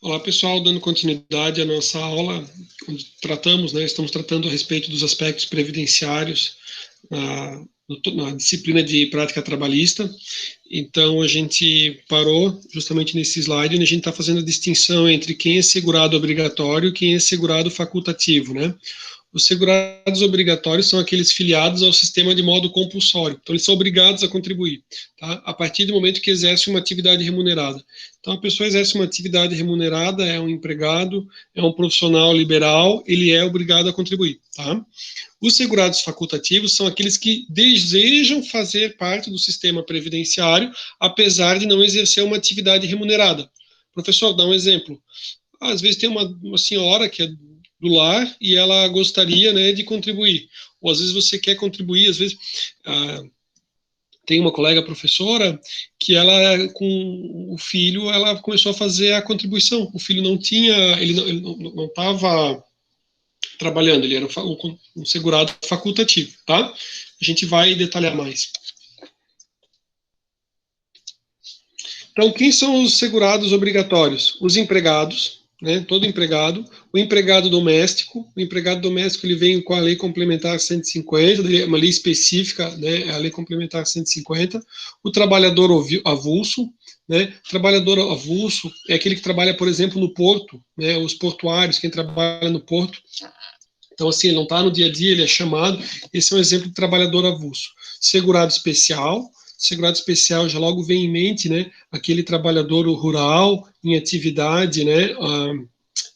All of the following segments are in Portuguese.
Olá, pessoal, dando continuidade à nossa aula, onde tratamos, estamos tratando a respeito dos aspectos previdenciários na disciplina de prática trabalhista. Então, a gente parou justamente nesse slide, onde a gente está fazendo a distinção entre quem é segurado obrigatório e quem é segurado facultativo, né? Os segurados obrigatórios são aqueles filiados ao sistema de modo compulsório. Então, eles são obrigados a contribuir, tá? A partir do momento que exerce uma atividade remunerada. Então, a pessoa exerce uma atividade remunerada, é um empregado, é um profissional liberal, ele é obrigado a contribuir, tá? Os segurados facultativos são aqueles que desejam fazer parte do sistema previdenciário, apesar de não exercer uma atividade remunerada. Professor, dá um exemplo. Às vezes tem uma senhora que é do lar e ela gostaria, né, de contribuir. Ou às vezes você quer contribuir, às vezes tem uma colega professora que ela, com o filho, ela começou a fazer a contribuição. O filho não tinha, ele não estava trabalhando, ele era um segurado facultativo, tá? A gente vai detalhar mais. Então, quem são os segurados obrigatórios? Os empregados, né, todo empregado, o empregado doméstico ele vem com a lei complementar 150, uma lei específica, né, a lei complementar 150, o trabalhador avulso, né, trabalhador avulso é aquele que trabalha, por exemplo, no porto, né, os portuários, quem trabalha no porto, então assim, ele não está no dia a dia, ele é chamado, esse é um exemplo de trabalhador avulso. Segurado especial já logo vem em mente, né, aquele trabalhador rural em atividade, né,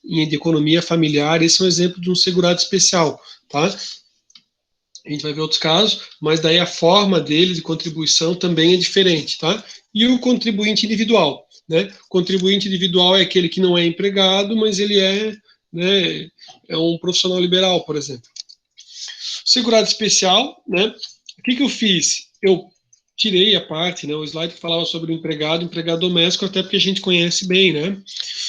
de economia familiar, esse é um exemplo de um segurado especial, tá? A gente vai ver outros casos, mas daí a forma dele de contribuição também é diferente, tá? E o contribuinte individual, né? O contribuinte individual é aquele que não é empregado, mas ele é, né, é um profissional liberal, por exemplo. Segurado especial, né? O que eu fiz? Eu tirei a parte, né, o slide que falava sobre o empregado doméstico, até porque a gente conhece bem, né?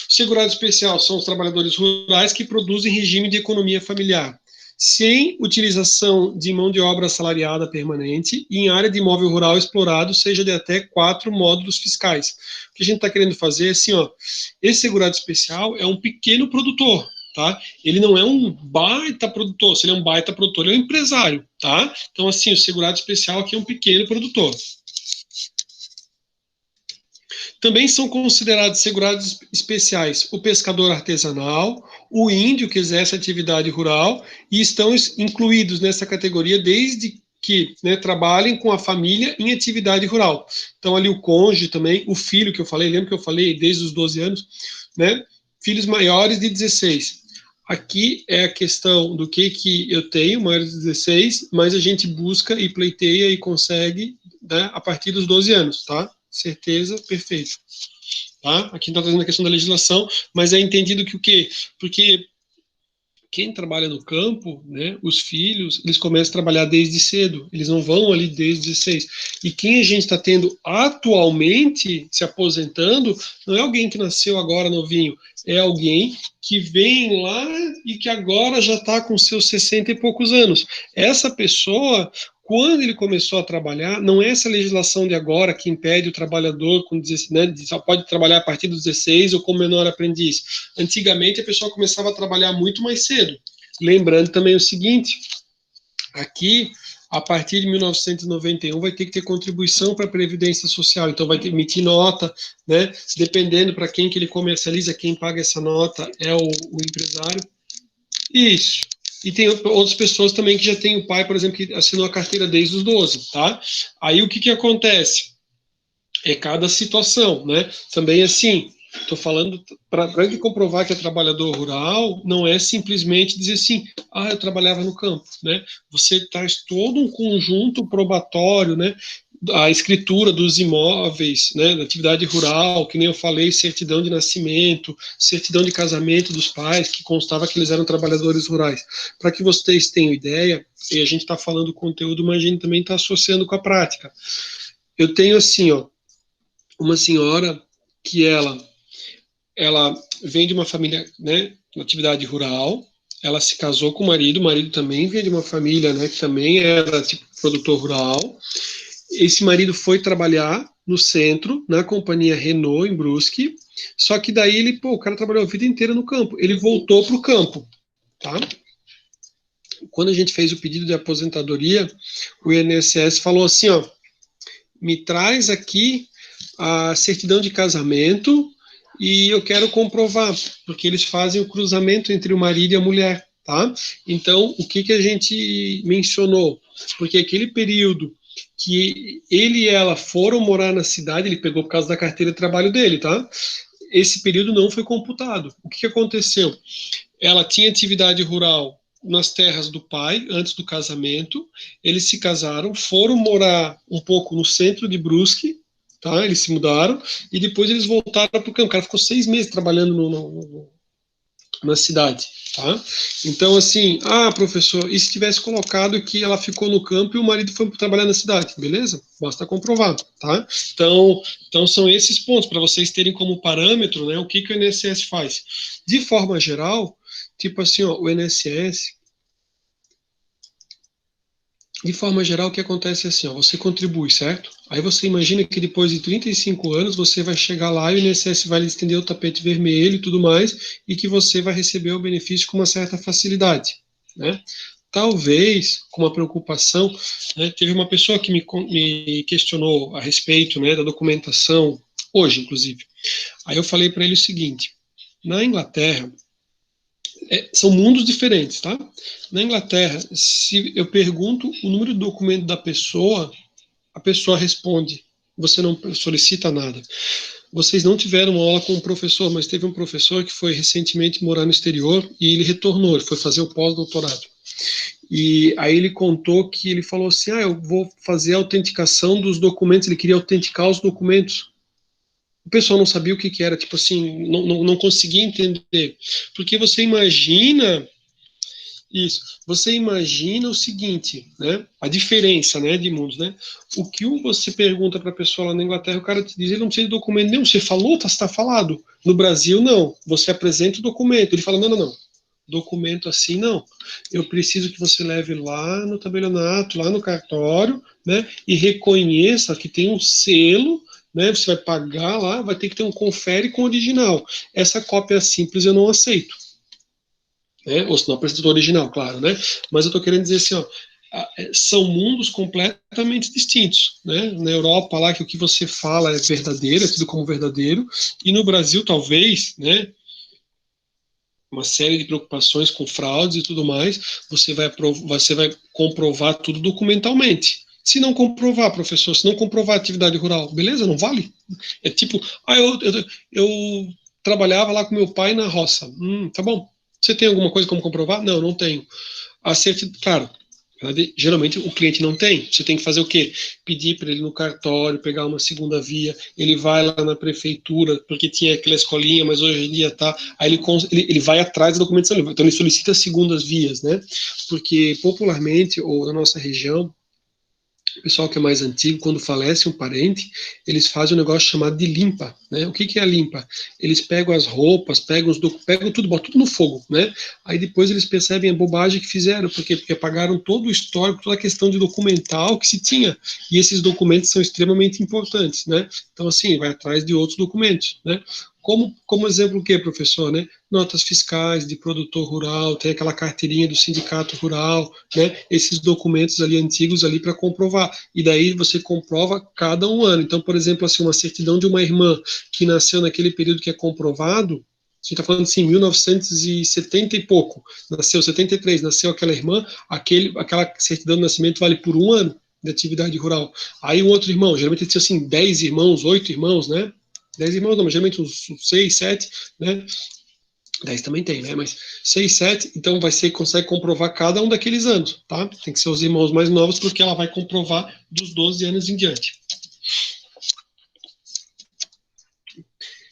Segurado especial são os trabalhadores rurais que produzem regime de economia familiar, sem utilização de mão de obra assalariada permanente e em área de imóvel rural explorado, seja de até 4 módulos fiscais. O que a gente está querendo fazer é assim, ó, esse segurado especial é um pequeno produtor, tá? Ele não é um baita produtor, se ele é um baita produtor, ele é um empresário, tá? Então, assim, o segurado especial aqui é um pequeno produtor. Também são considerados segurados especiais o pescador artesanal, o índio que exerce atividade rural, e estão incluídos nessa categoria desde que, né, trabalhem com a família em atividade rural. Então, ali o cônjuge também, o filho que eu falei, lembra que eu falei desde os 12 anos, né? Filhos maiores de 16. Aqui é a questão do que eu tenho, maiores de 16, mas a gente busca e pleiteia e consegue, né, a partir dos 12 anos, tá? Certeza, perfeito. Tá? Aqui está trazendo a questão da legislação, mas é entendido que o quê? Porque quem trabalha no campo, né, os filhos, eles começam a trabalhar desde cedo, eles não vão ali desde 16. E quem a gente está tendo atualmente se aposentando, não é alguém que nasceu agora novinho, é alguém que vem lá e que agora já está com seus 60 e poucos anos. Essa pessoa, quando ele começou a trabalhar, não é essa legislação de agora que impede o trabalhador com 16, né, só pode trabalhar a partir dos 16 ou como menor aprendiz. Antigamente a pessoa começava a trabalhar muito mais cedo. Lembrando também o seguinte, aqui a partir de 1991 vai ter que ter contribuição para a Previdência Social, então vai ter que emitir nota, né, dependendo para quem que ele comercializa, quem paga essa nota é o empresário. Isso. E tem outras pessoas também que já tem o pai, por exemplo, que assinou a carteira desde os 12, tá? Aí o que acontece? É cada situação, né? Também assim, estou falando, para comprovar que é trabalhador rural, não é simplesmente dizer assim, eu trabalhava no campo, né? Você traz todo um conjunto probatório, né? A escritura dos imóveis, né, da atividade rural, que nem eu falei, certidão de nascimento, certidão de casamento dos pais, que constava que eles eram trabalhadores rurais. Para que vocês tenham ideia, e a gente está falando do conteúdo, mas a gente também está associando com a prática. Eu tenho assim, ó, uma senhora que ela vem de uma família, né, uma atividade rural, ela se casou com o marido também vem de uma família, né, que também era tipo produtor rural. Esse marido foi trabalhar, no centro, na companhia Renault, em Brusque, só que daí ele, o cara trabalhou a vida inteira no campo, ele voltou para o campo, tá? Quando a gente fez o pedido de aposentadoria, o INSS falou assim, ó, me traz aqui a certidão de casamento e eu quero comprovar, porque eles fazem o cruzamento entre o marido e a mulher, tá? Então, o que a gente mencionou? Porque aquele período que ele e ela foram morar na cidade, ele pegou por causa da carteira de trabalho dele, tá? Esse período não foi computado. O que aconteceu? Ela tinha atividade rural nas terras do pai, antes do casamento, eles se casaram, foram morar um pouco no centro de Brusque, tá? Eles se mudaram, e depois eles voltaram para o campo. O cara ficou 6 meses trabalhando na cidade, tá? Então, assim, professor, e se tivesse colocado que ela ficou no campo e o marido foi trabalhar na cidade? Beleza? Basta comprovar, tá? Então são esses pontos, para vocês terem como parâmetro, né, o que o INSS faz. De forma geral, tipo assim, ó, o INSS, de forma geral, o que acontece é assim, ó, você contribui, certo? Aí você imagina que depois de 35 anos você vai chegar lá e o INSS vai lhe estender o tapete vermelho e tudo mais, e que você vai receber o benefício com uma certa facilidade, né? Talvez, com uma preocupação, né, teve uma pessoa que me questionou a respeito, né, da documentação, hoje, inclusive. Aí eu falei para ele o seguinte, na Inglaterra, são mundos diferentes, tá? Na Inglaterra, se eu pergunto o número de documento da pessoa, a pessoa responde. Você não solicita nada. Vocês não tiveram uma aula com um professor, mas teve um professor que foi recentemente morar no exterior e ele retornou, ele foi fazer o pós-doutorado. E aí ele contou que ele falou assim, eu vou fazer a autenticação dos documentos, ele queria autenticar os documentos. O pessoal não sabia o que era, tipo assim, não conseguia entender. Porque você imagina isso. Você imagina o seguinte, né? A diferença, né, de mundos, né? O que você pergunta para a pessoa lá na Inglaterra, o cara te diz, ele não precisa de documento nenhum. Você falou, está falado. No Brasil, não. Você apresenta o documento. Ele fala, não. Documento assim, não. Eu preciso que você leve lá no tabelionato, lá no cartório, né? E reconheça que tem um selo, né? Você vai pagar lá, vai ter que ter um confere com o original. Essa cópia simples eu não aceito. Né? Ou se não apresenta o original, claro, né? Mas eu estou querendo dizer assim, ó, são mundos completamente distintos, né? Na Europa lá que o que você fala é verdadeiro, é tudo como verdadeiro, e no Brasil talvez, né? Uma série de preocupações com fraudes e tudo mais, você vai comprovar tudo documentalmente. Se não comprovar, professor, se não comprovar a atividade rural, beleza, não vale? É tipo, eu trabalhava lá com meu pai na roça. Tá bom. Você tem alguma coisa como comprovar? Não tenho. Claro, geralmente o cliente não tem. Você tem que fazer o quê? Pedir para ele no cartório, pegar uma segunda via. Ele vai lá na prefeitura, porque tinha aquela escolinha, mas hoje em dia tá. Aí ele vai atrás da documentação. Então ele solicita segundas vias, né? Porque popularmente, ou na nossa região, o pessoal que é mais antigo, quando falece um parente, eles fazem um negócio chamado de limpa, né? O que é a limpa? Eles pegam as roupas, pegam tudo, botam tudo no fogo, né? Aí depois eles percebem a bobagem que fizeram, porque apagaram todo o histórico, toda a questão de documental que se tinha, e esses documentos são extremamente importantes, né? Então, assim, vai atrás de outros documentos, né? Como exemplo o que, professor, né? Notas fiscais de produtor rural, tem aquela carteirinha do sindicato rural, né? Esses documentos ali antigos ali para comprovar. E daí você comprova cada um ano. Então, por exemplo, assim, uma certidão de uma irmã que nasceu naquele período que é comprovado, a gente está falando assim, 1970 e pouco, nasceu 73, nasceu aquela irmã, aquela certidão de nascimento vale por um ano de atividade rural. Aí um outro irmão, geralmente tinha assim 10 irmãos, 8 irmãos, né? 10 irmãos, não, mas geralmente uns 6, 7, né? 10 também tem, né? Mas 6, 7, então consegue comprovar cada um daqueles anos, tá? Tem que ser os irmãos mais novos, porque ela vai comprovar dos 12 anos em diante.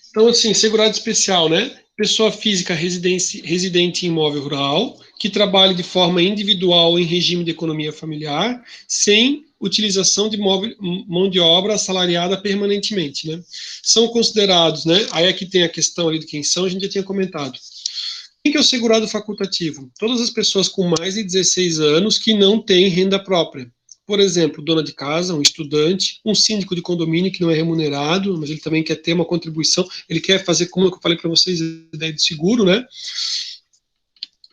Então, assim, segurado especial, né? Pessoa física residente em imóvel rural, que trabalhe de forma individual em regime de economia familiar, sem utilização de mão de obra assalariada permanentemente, né? São considerados, né? Aí aqui tem a questão ali de quem são, a gente já tinha comentado. Quem que é o segurado facultativo? Todas as pessoas com mais de 16 anos que não têm renda própria. por exemplo, dona de casa, um estudante, um síndico de condomínio que não é remunerado, mas ele também quer ter uma contribuição, ele quer fazer, como eu falei para vocês, a ideia de seguro, né?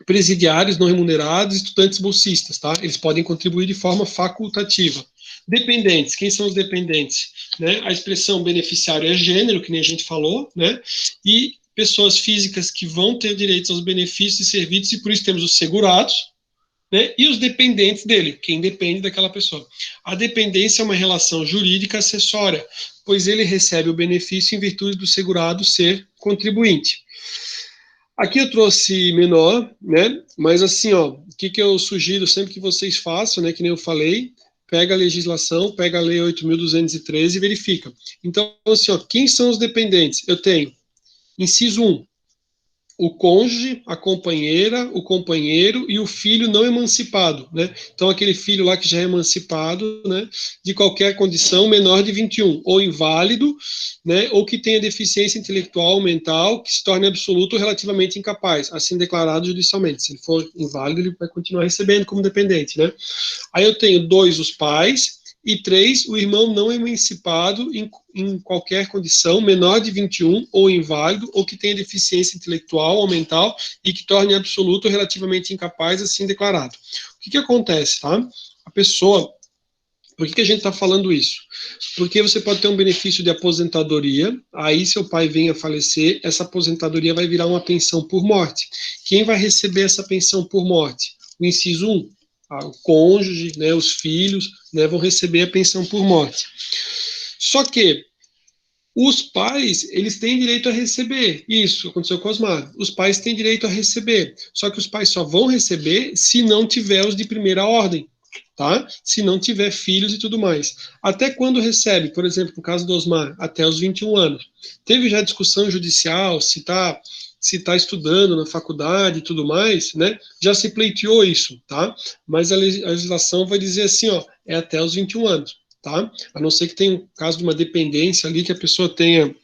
Presidiários não remunerados, estudantes bolsistas, tá? Eles podem contribuir de forma facultativa. Dependentes, quem são os dependentes? Né? A expressão beneficiário é gênero, que nem a gente falou, né? E pessoas físicas que vão ter direitos aos benefícios e serviços, e por isso temos os segurados, né? E os dependentes dele, quem depende daquela pessoa. A dependência é uma relação jurídica acessória, pois ele recebe o benefício em virtude do segurado ser contribuinte. Aqui eu trouxe menor, né? Mas assim, ó, o que eu sugiro sempre que vocês façam, né? Que nem eu falei, pega a legislação, pega a lei 8.213 e verifica. Então, assim, ó, quem são os dependentes? Eu tenho, inciso 1, o cônjuge, a companheira, o companheiro e o filho não emancipado, né? Então, aquele filho lá que já é emancipado, né? De qualquer condição menor de 21, ou inválido, né? Ou que tenha deficiência intelectual ou mental, que se torne absoluto ou relativamente incapaz, assim declarado judicialmente. Se ele for inválido, ele vai continuar recebendo como dependente, né? Aí eu tenho 2, os pais, e 3, o irmão não emancipado em qualquer condição, menor de 21, ou inválido, ou que tenha deficiência intelectual ou mental e que torne absoluto ou relativamente incapaz, assim declarado. O que acontece, tá? A pessoa, por que a gente está falando isso? Porque você pode ter um benefício de aposentadoria, aí seu pai vem a falecer, essa aposentadoria vai virar uma pensão por morte. Quem vai receber essa pensão por morte? O inciso 1, o cônjuge, né, os filhos, né, vão receber a pensão por morte. Só que os pais, eles têm direito a receber. Isso aconteceu com Osmar. Os pais têm direito a receber. Só que os pais só vão receber se não tiver os de primeira ordem, tá? Se não tiver filhos e tudo mais. Até quando recebe? Por exemplo, no caso do Osmar, até os 21 anos. Teve já discussão judicial se está estudando na faculdade e tudo mais, né? Já se pleiteou isso, tá? Mas a legislação vai dizer assim, ó, é até os 21 anos, tá? A não ser que tenha um caso de uma dependência ali, que a pessoa tenha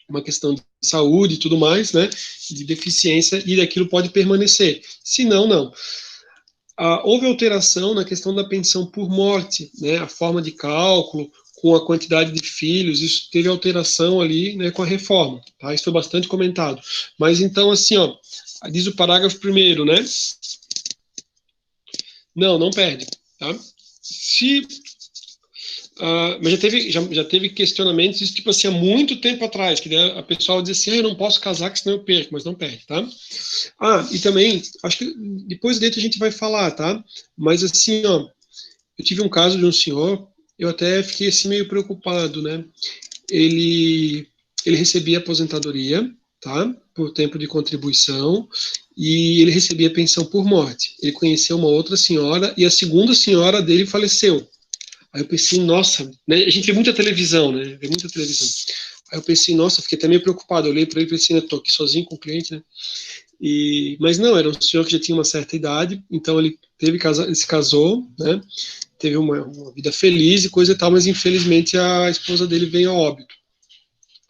uma questão de saúde e tudo mais, né? De deficiência, e daquilo pode permanecer. Se não, não. Houve alteração na questão da pensão por morte, né? A forma de cálculo, com a quantidade de filhos, isso teve alteração ali, né, com a reforma, tá? Isso foi bastante comentado. Mas então, assim, ó, diz o parágrafo 1º, né? Não perde, tá? Se mas já teve questionamentos, isso tipo assim, há muito tempo atrás, que a pessoa diz assim, eu não posso casar, que senão eu perco, mas não perde, tá? E também, acho que depois dentro a gente vai falar, tá? Mas assim, ó, eu tive um caso de um senhor, eu até fiquei assim meio preocupado, né? Ele recebia aposentadoria, tá? Por tempo de contribuição, e ele recebia pensão por morte. Ele conheceu uma outra senhora, e a segunda senhora dele faleceu. Aí eu pensei, nossa, né, a gente vê muita televisão, né? Vê muita televisão. Aí eu pensei, nossa, fiquei até meio preocupado. Eu olhei para ele e pensei, né, tô aqui sozinho com o cliente, né? Mas não, era um senhor que já tinha uma certa idade, então ele se casou, né? Teve uma vida feliz e coisa e tal, mas infelizmente a esposa dele veio a óbito.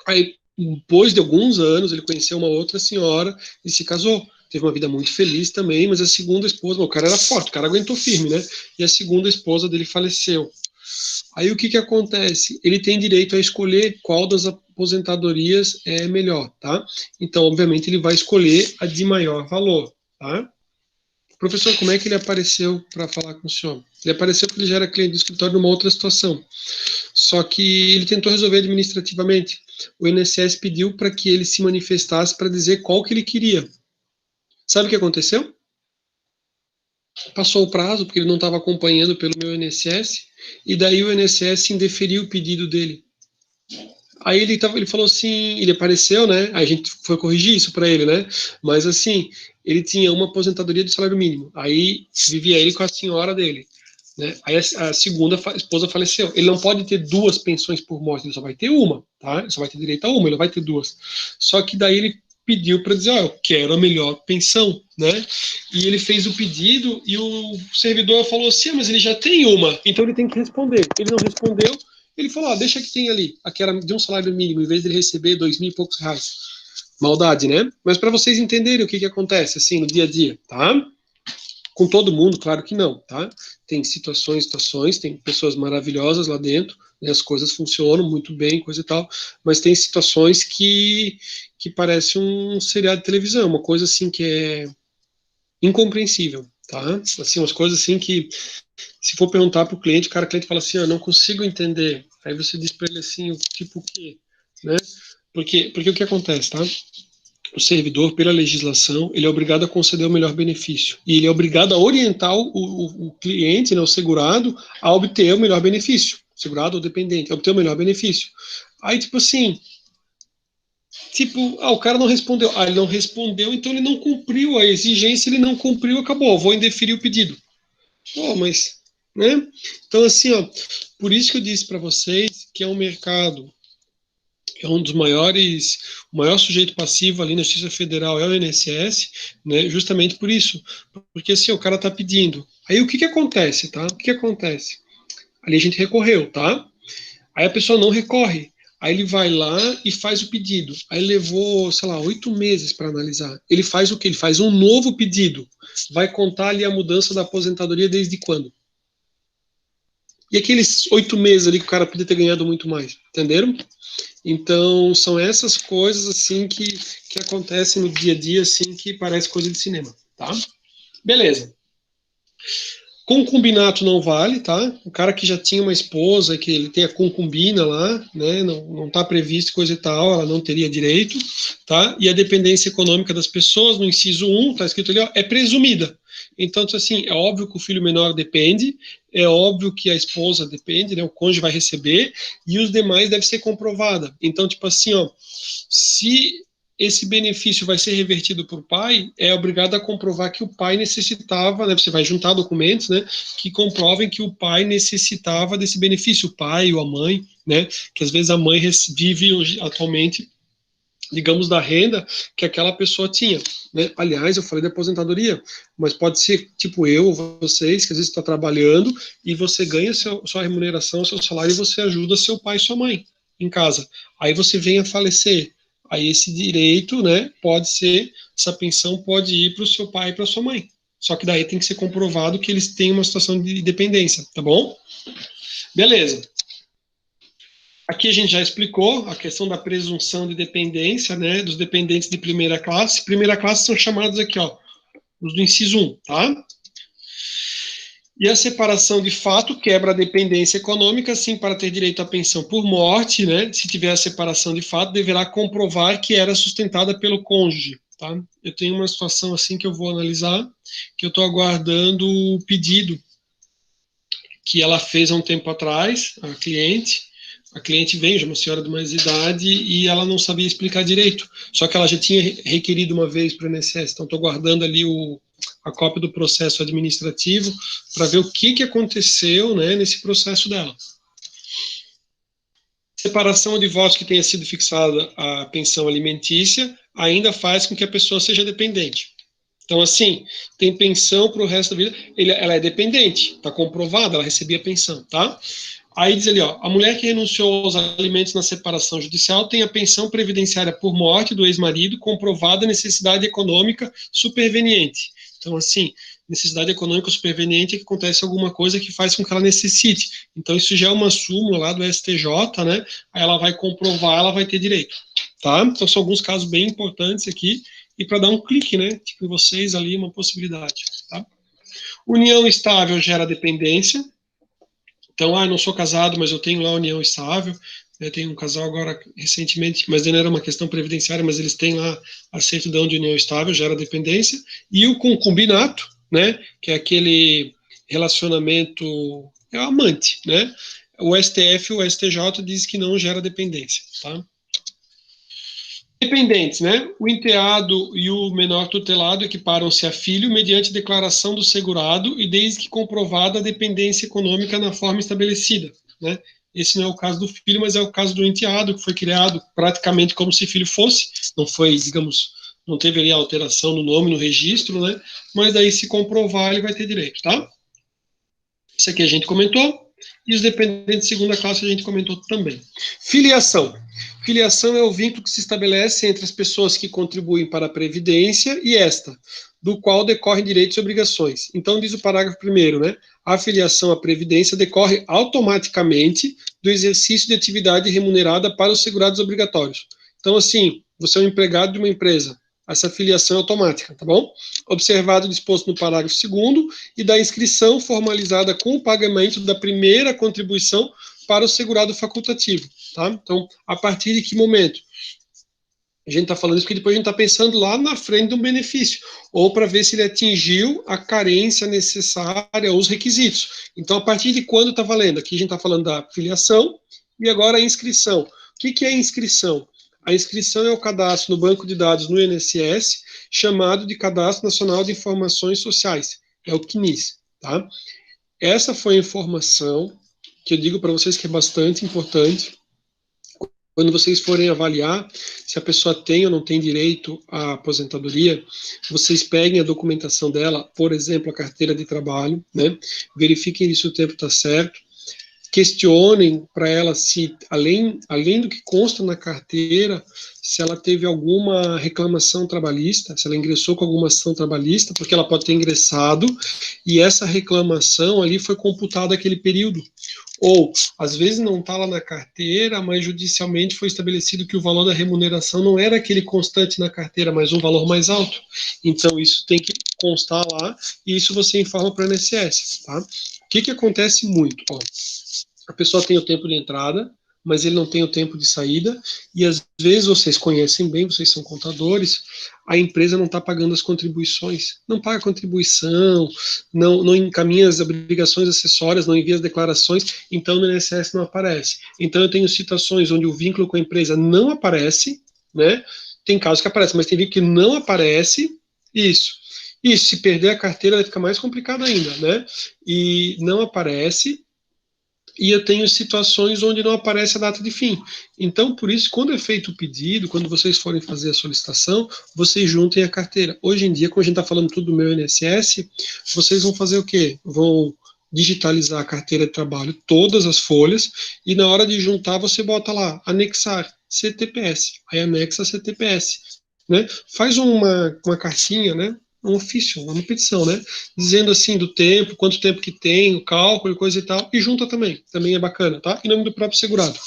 Aí, depois de alguns anos, ele conheceu uma outra senhora e se casou. Teve uma vida muito feliz também, mas a segunda esposa, o cara era forte, o cara aguentou firme, né? E a segunda esposa dele faleceu. Aí o que acontece? Ele tem direito a escolher qual das aposentadorias é melhor, tá? Então, obviamente, ele vai escolher a de maior valor, tá? Professor, como é que ele apareceu para falar com o senhor? Ele apareceu porque ele já era cliente do escritório numa outra situação. Só que ele tentou resolver administrativamente. O INSS pediu para que ele se manifestasse para dizer qual que ele queria. Sabe o que aconteceu? Passou o prazo, porque ele não estava acompanhando pelo meu INSS, e daí o INSS indeferiu o pedido dele. Aí ele falou assim, ele apareceu, né? Aí a gente foi corrigir isso para ele, né? Mas assim, ele tinha uma aposentadoria de salário mínimo. Aí vivia ele com a senhora dele, né? Aí a segunda esposa faleceu. Ele não pode ter duas pensões por morte, ele só vai ter uma, tá? Ele só vai ter direito a uma, ele não vai ter duas. Só que daí ele pediu para dizer, eu quero a melhor pensão, né? E ele fez o pedido e o servidor falou assim, mas ele já tem uma, então ele tem que responder. Ele não respondeu. Ele falou, deixa que tem ali, aqui era de um salário mínimo, em vez de ele receber 2.000 e poucos reais. Maldade, né? Mas para vocês entenderem o que acontece, assim, no dia a dia, tá? Com todo mundo, claro que não, tá? Tem situações, tem pessoas maravilhosas lá dentro, né, as coisas funcionam muito bem, coisa e tal, mas tem situações que parece um seriado de televisão, uma coisa assim que é incompreensível, tá? Assim, umas coisas assim que, se for perguntar para o cliente, o cliente fala assim, eu não consigo entender. Aí você diz para ele assim, tipo o quê? Né? Porque o que acontece, tá? O servidor, pela legislação, ele é obrigado a conceder o melhor benefício. E ele é obrigado a orientar o cliente, né, o segurado, a obter o melhor benefício. Segurado ou dependente, a obter o melhor benefício. Aí, tipo assim, o cara não respondeu. Ah, ele não respondeu, então ele não cumpriu a exigência, ele não cumpriu, acabou, vou indeferir o pedido. Pô, mas, né? Então, assim, ó, por isso que eu disse para vocês que é um mercado, é um dos maiores, o maior sujeito passivo ali na Justiça Federal é o INSS, né? Justamente por isso, porque assim, o cara tá pedindo. Aí o que que acontece, tá? O que que acontece? Ali a gente recorreu, tá? Aí a pessoa não recorre. Aí ele vai lá e faz o pedido. Aí levou, sei lá, 8 meses para analisar. Ele faz o quê? Ele faz um novo pedido. Vai contar ali a mudança da aposentadoria desde quando? E aqueles 8 meses ali que o cara podia ter ganhado muito mais, entenderam? Então, são essas coisas, assim, que acontecem no dia a dia, assim, que parece coisa de cinema, tá? Beleza. Concubinato não vale, tá? O cara que já tinha uma esposa, que ele tem a concubina lá, né? Não está previsto coisa e tal, ela não teria direito, tá? E a dependência econômica das pessoas, no inciso 1, tá escrito ali, ó, é presumida. Então, assim, é óbvio que o filho menor depende, é óbvio que a esposa depende, né? O cônjuge vai receber, e os demais deve ser comprovada. Então, tipo assim, ó, se esse benefício vai ser revertido para o pai, é obrigado a comprovar que o pai necessitava, né, você vai juntar documentos, né, que comprovem que o pai necessitava desse benefício, o pai ou a mãe, né, que às vezes a mãe vive hoje, atualmente, digamos, da renda que aquela pessoa tinha, né? Aliás, eu falei da aposentadoria, mas pode ser tipo eu ou vocês, que às vezes está trabalhando e você ganha sua remuneração, seu salário e você ajuda seu pai e sua mãe em casa. Aí você vem a falecer. Aí esse direito, né, pode ser, essa pensão pode ir para o seu pai e para sua mãe. Só que daí tem que ser comprovado que eles têm uma situação de dependência, tá bom? Beleza. Aqui a gente já explicou a questão da presunção de dependência, né, dos dependentes de primeira classe. Primeira classe são chamados aqui, ó, os do inciso 1, tá? E a separação de fato quebra a dependência econômica, sim, para ter direito à pensão por morte, né? Se tiver a separação de fato, deverá comprovar que era sustentada pelo cônjuge, tá? Eu tenho uma situação assim que eu vou analisar, que eu estou aguardando o pedido que ela fez há um tempo atrás, a cliente vem, já uma senhora de mais idade, e ela não sabia explicar direito. Só que ela já tinha requerido uma vez para o INSS, então estou guardando ali a cópia do processo administrativo para ver o que aconteceu, né, nesse processo dela. Separação ou divórcio que tenha sido fixada a pensão alimentícia ainda faz com que a pessoa seja dependente. Então, assim, tem pensão para o resto da vida, ela é dependente, está comprovado, ela recebia pensão, tá? Aí diz ali, ó, a mulher que renunciou aos alimentos na separação judicial tem a pensão previdenciária por morte do ex-marido, comprovada necessidade econômica superveniente. Então, assim, necessidade econômica superveniente é que acontece alguma coisa que faz com que ela necessite. Então, isso já é uma súmula lá do STJ, né? Aí ela vai comprovar, ela vai ter direito, tá? Então, são alguns casos bem importantes aqui, e para dar um clique, né, tipo, em vocês ali, uma possibilidade, tá? União estável gera dependência. Então, não sou casado, mas eu tenho lá união estável. Eu tenho um casal agora recentemente, mas não era uma questão previdenciária, mas eles têm lá a certidão de união estável, gera dependência. E o concubinato, né, que é aquele relacionamento, é o amante, né? O STF e o STJ diz que não gera dependência, tá? Dependentes, né? O enteado e o menor tutelado equiparam-se a filho mediante declaração do segurado e desde que comprovada a dependência econômica na forma estabelecida, né? Esse não é o caso do filho, mas é o caso do enteado, que foi criado praticamente como se filho fosse, não foi, digamos, não teve ali alteração no nome, no registro, né? Mas daí se comprovar, ele vai ter direito, tá? Isso aqui a gente comentou. E os dependentes de segunda classe a gente comentou também. Filiação. Filiação é o vínculo que se estabelece entre as pessoas que contribuem para a Previdência e esta, do qual decorrem direitos e obrigações. Então, diz o parágrafo 1º, né? A filiação à Previdência decorre automaticamente do exercício de atividade remunerada para os segurados obrigatórios. Então, assim, você é um empregado de uma empresa, essa filiação é automática, tá bom? Observado o disposto no parágrafo 2º e da inscrição formalizada com o pagamento da primeira contribuição para o segurado facultativo, tá? Então, a partir de que momento? A gente está falando isso porque depois a gente está pensando lá na frente do benefício, ou para ver se ele atingiu a carência necessária, ou os requisitos. Então, a partir de quando está valendo? Aqui a gente está falando da filiação e agora a inscrição. O que é a inscrição? A inscrição é o cadastro no banco de dados no INSS, chamado de Cadastro Nacional de Informações Sociais, é o CNIS, tá? Essa foi a informação que eu digo para vocês que é bastante importante. Quando vocês forem avaliar se a pessoa tem ou não tem direito à aposentadoria, vocês peguem a documentação dela, por exemplo, a carteira de trabalho, né? Verifiquem se o tempo está certo, questionem para ela se, além do que consta na carteira, se ela teve alguma reclamação trabalhista, se ela ingressou com alguma ação trabalhista, porque ela pode ter ingressado, e essa reclamação ali foi computada aquele período. Ou, às vezes não está lá na carteira, mas judicialmente foi estabelecido que o valor da remuneração não era aquele constante na carteira, mas um valor mais alto. Então, isso tem que constar lá, e isso você informa para o INSS, tá? O que acontece muito? Ó, a pessoa tem o tempo de entrada, mas ele não tem o tempo de saída, e às vezes vocês conhecem bem, vocês são contadores, a empresa não está pagando as contribuições, não paga contribuição, não encaminha as obrigações acessórias, não envia as declarações, então no INSS não aparece. Então eu tenho situações onde o vínculo com a empresa não aparece, né? Tem casos que aparecem, mas tem vínculo que não aparece, isso. Isso, se perder a carteira vai ficar mais complicado ainda, né? E não aparece, e eu tenho situações onde não aparece a data de fim. Então, por isso, quando é feito o pedido, quando vocês forem fazer a solicitação, vocês juntem a carteira. Hoje em dia, como a gente está falando tudo do meu INSS, vocês vão fazer o quê? Vão digitalizar a carteira de trabalho, todas as folhas, e na hora de juntar, você bota lá, anexar CTPS, aí anexa CTPS, né? Faz uma cartinha, né? Um ofício, uma petição, né? Dizendo assim do tempo, quanto tempo que tem, o cálculo, coisa e tal, e junta também é bacana, tá? Em nome do próprio segurado.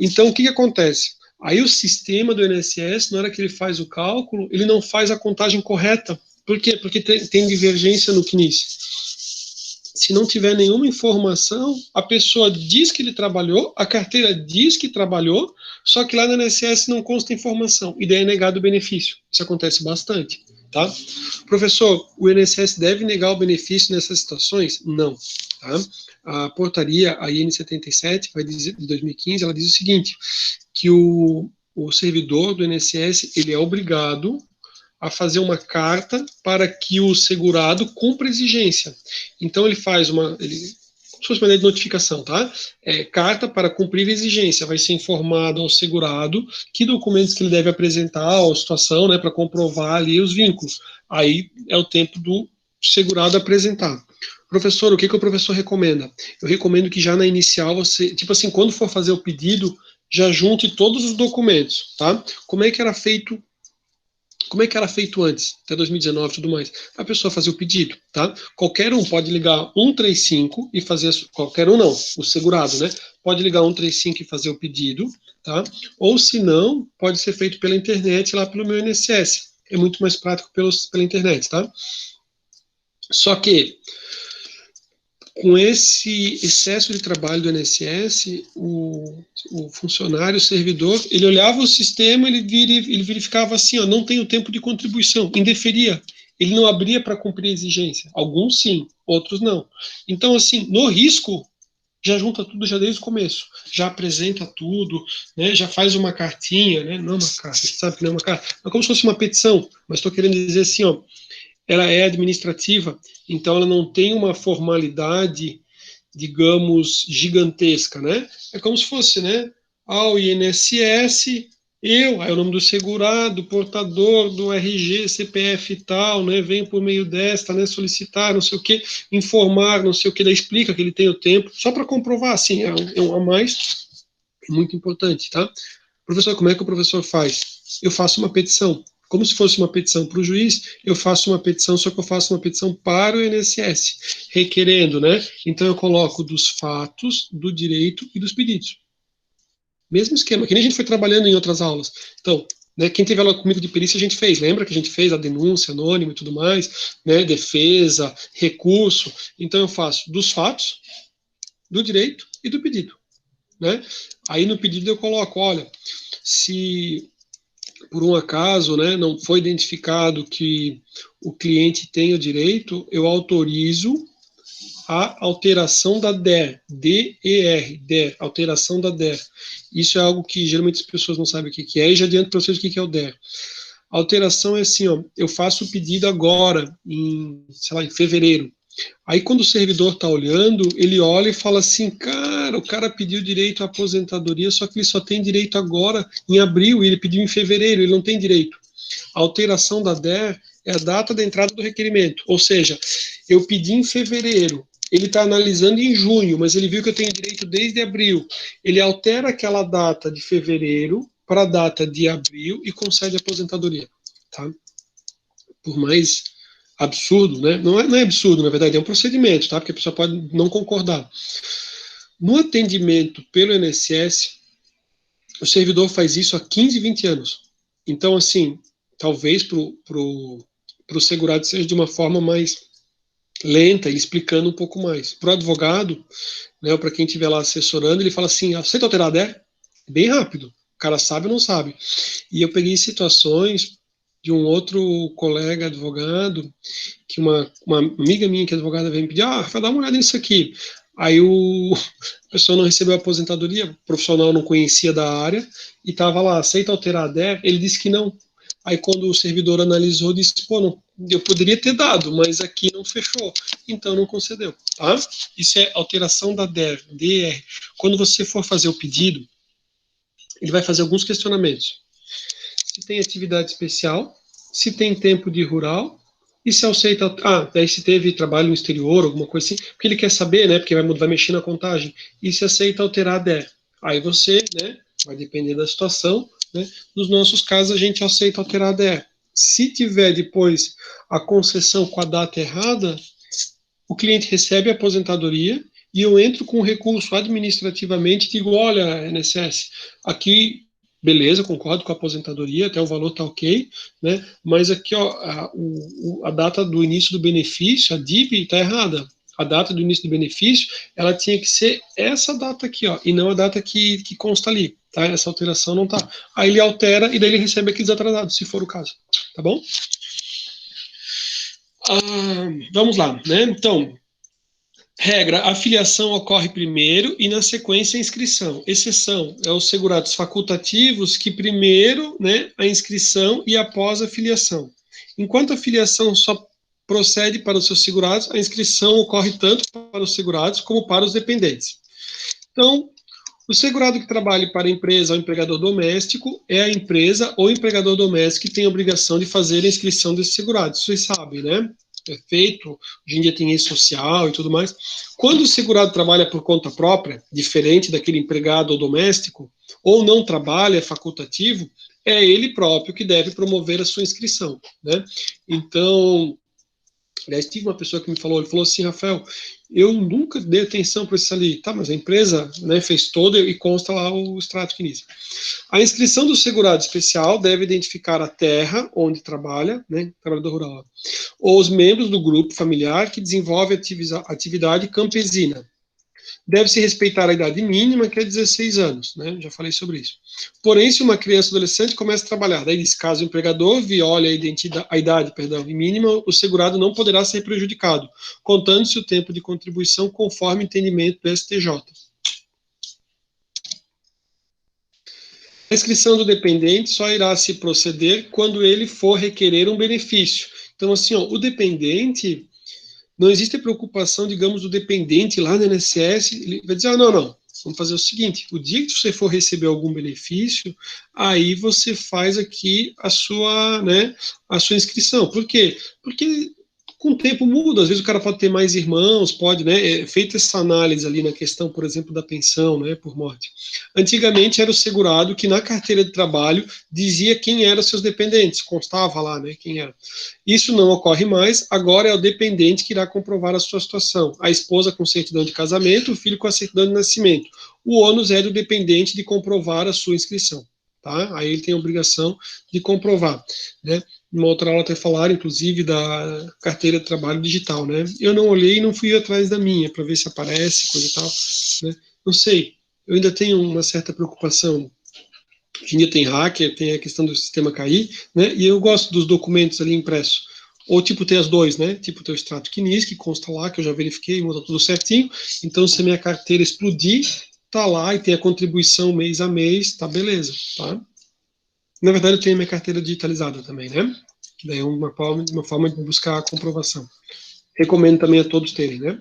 Então, o que acontece? Aí o sistema do INSS, na hora que ele faz o cálculo, ele não faz a contagem correta. Por quê? Porque tem divergência no CNIS. Se não tiver nenhuma informação, a pessoa diz que ele trabalhou, a carteira diz que trabalhou, só que lá no INSS não consta informação, e daí é negado o benefício. Isso acontece bastante. Tá? Professor, o INSS deve negar o benefício nessas situações? Não. Tá? A portaria, a IN 77, vai dizer, de 2015, ela diz o seguinte, que o servidor do INSS, ele é obrigado a fazer uma carta para que o segurado cumpra a exigência. Então, ele faz como se fosse uma lei de notificação, tá? Carta para cumprir a exigência. Vai ser informado ao segurado que documentos que ele deve apresentar, a situação, né, para comprovar ali os vínculos. Aí é o tempo do segurado apresentar. Professor, o que o professor recomenda? Eu recomendo que já na inicial você, tipo assim, quando for fazer o pedido, já junte todos os documentos, tá? Como é que era feito antes, até 2019 e tudo mais? A pessoa fazia o pedido, tá? Qualquer um pode ligar 135 e fazer, qualquer um não, o segurado, né? Pode ligar 135 e fazer o pedido, tá? Ou se não, pode ser feito pela internet, lá pelo meu INSS. É muito mais prático pela internet, tá? Só que, com esse excesso de trabalho do INSS, o funcionário, o servidor, ele olhava o sistema, ele verificava assim, ó, não tem o tempo de contribuição, indeferia. Ele não abria para cumprir a exigência. Alguns sim, outros não. Então, assim, no risco, já junta tudo já desde o começo. Já apresenta tudo, né, já faz uma cartinha, né, não uma carta, você sabe que não é uma carta, é como se fosse uma petição, mas estou querendo dizer assim, ó, ela é administrativa, então ela não tem uma formalidade, digamos, gigantesca, né? É como se fosse, né? Ao INSS, aí o nome do segurado, portador do RG, CPF e tal, né, venho por meio desta, né, solicitar, não sei o que, informar, não sei o que, daí explica que ele tem o tempo, só para comprovar, assim, é um a mais, muito importante, tá? Professor, como é que o professor faz? Eu faço uma petição, como se fosse uma petição para o juiz, eu faço uma petição, só que eu faço uma petição para o INSS, requerendo, né, então eu coloco dos fatos, do direito e dos pedidos. Mesmo esquema, que nem a gente foi trabalhando em outras aulas. Então, né, quem teve aula comigo de perícia, a gente fez. Lembra que a gente fez a denúncia anônima e tudo mais, né, defesa, recurso. Então, eu faço dos fatos, do direito e do pedido. Né? Aí, no pedido, eu coloco, olha, se por um acaso, né, não foi identificado que o cliente tem o direito, eu autorizo a alteração da DER, D-E-R, DER, alteração da DER. Isso é algo que geralmente as pessoas não sabem o que é, e já adianto para vocês o que é o DER. A alteração é assim, ó, eu faço o pedido agora, sei lá, em fevereiro. Aí quando o servidor está olhando, ele olha e fala assim, cara, o cara pediu direito à aposentadoria, só que ele só tem direito agora em abril, e ele pediu em fevereiro, ele não tem direito. A alteração da DER é a data da entrada do requerimento, ou seja, eu pedi em fevereiro, ele está analisando em junho, mas ele viu que eu tenho direito desde abril. Ele altera aquela data de fevereiro para a data de abril e concede a aposentadoria. Tá? Por mais absurdo, né? Não é absurdo, na verdade, é um procedimento, tá? Porque a pessoa pode não concordar. No atendimento pelo INSS, o servidor faz isso há 15, 20 anos. Então, assim, talvez para o segurado seja de uma forma mais lenta e explicando um pouco mais. Para o advogado, né, ou para quem estiver lá assessorando, ele fala assim, aceita alterar a DER? Bem rápido. O cara sabe ou não sabe. E eu peguei situações de um outro colega advogado, que uma amiga minha que é advogada veio me pedir, Rafael, dá uma olhada nisso aqui. Aí a pessoa não recebeu a aposentadoria, o profissional não conhecia da área, e estava lá, aceita alterar a DER? Ele disse que não. Aí quando o servidor analisou, disse, pô, não, eu poderia ter dado, mas aqui não fechou, então não concedeu, tá? Isso é alteração da DER, DR. Quando você for fazer o pedido, ele vai fazer alguns questionamentos. Se tem atividade especial, se tem tempo de rural, e se aceita, daí se teve trabalho no exterior, alguma coisa assim, porque ele quer saber, né, porque vai mexer na contagem, e se aceita alterar a DER. Aí você, né, vai depender da situação, né, nos nossos casos a gente aceita alterar a DER. Se tiver depois a concessão com a data errada, o cliente recebe a aposentadoria e eu entro com o recurso administrativamente e digo, olha, INSS, aqui, beleza, concordo com a aposentadoria, até o valor está ok, né? Mas aqui, ó, a data do início do benefício, a DIB, está errada. A data do início do benefício, ela tinha que ser essa data aqui, ó, e não a data que consta ali, tá? Essa alteração não tá. Aí ele altera e daí ele recebe aqueles atrasados, se for o caso, tá bom? Vamos lá, né? Então, regra, a filiação ocorre primeiro e na sequência a inscrição. Exceção é os segurados facultativos que primeiro, né, a inscrição e após a filiação. Enquanto a filiação só procede para os seus segurados, a inscrição ocorre tanto para os segurados como para os dependentes. Então, o segurado que trabalhe para a empresa ou empregador doméstico é a empresa ou empregador doméstico que tem a obrigação de fazer a inscrição desse segurado. Vocês sabem, né? É feito, hoje em dia tem e-social e tudo mais. Quando o segurado trabalha por conta própria, diferente daquele empregado ou doméstico, ou não trabalha, é facultativo, é ele próprio que deve promover a sua inscrição, né? Então, aliás, tive uma pessoa que me falou, ele falou assim, Rafael, eu nunca dei atenção para isso ali. Tá, mas a empresa, né, fez todo e consta lá o extrato que inicia. A inscrição do segurado especial deve identificar a terra onde trabalha, né, trabalhador rural, ou os membros do grupo familiar que desenvolve atividade campesina. Deve-se respeitar a idade mínima, que é 16 anos, né? Já falei sobre isso. Porém, se uma criança ou adolescente começa a trabalhar, daí diz, caso o empregador viole a idade mínima, o segurado não poderá ser prejudicado, contando-se o tempo de contribuição conforme entendimento do STJ. A inscrição do dependente só irá se proceder quando ele for requerer um benefício. Então, assim, ó, o dependente, não existe preocupação, digamos, do dependente lá no INSS, ele vai dizer, não, vamos fazer o seguinte, o dia que você for receber algum benefício, aí você faz aqui né, a sua inscrição. Por quê? Porque com o tempo muda, às vezes o cara pode ter mais irmãos, pode, né, feita essa análise ali na questão, por exemplo, da pensão, né, por morte. Antigamente era o segurado que na carteira de trabalho dizia quem eram seus dependentes, constava lá, né, quem era. Isso não ocorre mais, agora é o dependente que irá comprovar a sua situação. A esposa com certidão de casamento, o filho com a certidão de nascimento. O ônus é do dependente de comprovar a sua inscrição, tá? Aí ele tem a obrigação de comprovar, né? Uma outra aula até falaram, inclusive, da carteira de trabalho digital, né? Eu não olhei e não fui atrás da minha, para ver se aparece, coisa e tal, né? Não sei, eu ainda tenho uma certa preocupação. Hoje em dia tem hacker, tem a questão do sistema cair, né? E eu gosto dos documentos ali impressos. Ou tipo ter as dois, né? Tipo ter o extrato CNIS, que consta lá, que eu já verifiquei, muda tudo certinho. Então, se a minha carteira explodir, tá lá e tem a contribuição mês a mês, tá beleza, tá? Na verdade, eu tenho a minha carteira digitalizada também, né? Que daí é uma forma de buscar a comprovação. Recomendo também a todos terem, né?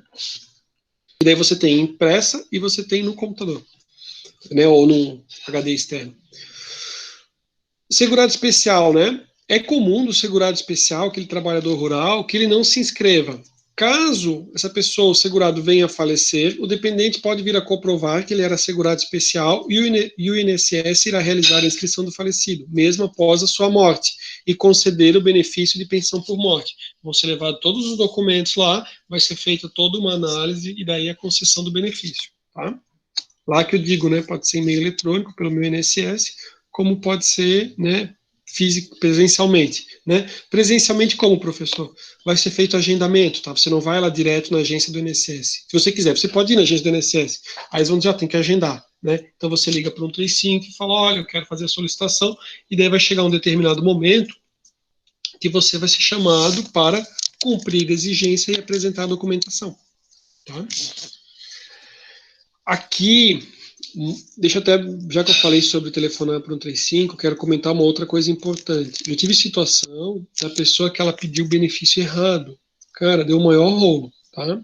E daí você tem impressa e você tem no computador, né? Ou no HD externo. Segurado especial, né? É comum do segurado especial, aquele trabalhador rural, que ele não se inscreva. Caso essa pessoa, o segurado, venha a falecer, o dependente pode vir a comprovar que ele era segurado especial e o INSS irá realizar a inscrição do falecido, mesmo após a sua morte, e conceder o benefício de pensão por morte. Vão ser levados todos os documentos lá, vai ser feita toda uma análise e daí a concessão do benefício, tá? Lá que eu digo, né, pode ser e-mail eletrônico pelo meu INSS, como pode ser, né, presencialmente, né? Presencialmente como, professor? Vai ser feito agendamento, tá? Você não vai lá direto na agência do INSS. Se você quiser, você pode ir na agência do INSS. Aí eles vão dizer, tem que agendar, né? Então você liga para 135 e fala, olha, eu quero fazer a solicitação, e daí vai chegar um determinado momento que você vai ser chamado para cumprir a exigência e apresentar a documentação, tá? Aqui, deixa eu até, já que eu falei sobre telefonar para 135, quero comentar uma outra coisa importante. Eu tive situação da pessoa que ela pediu o benefício errado. Cara, deu o maior rolo, tá? O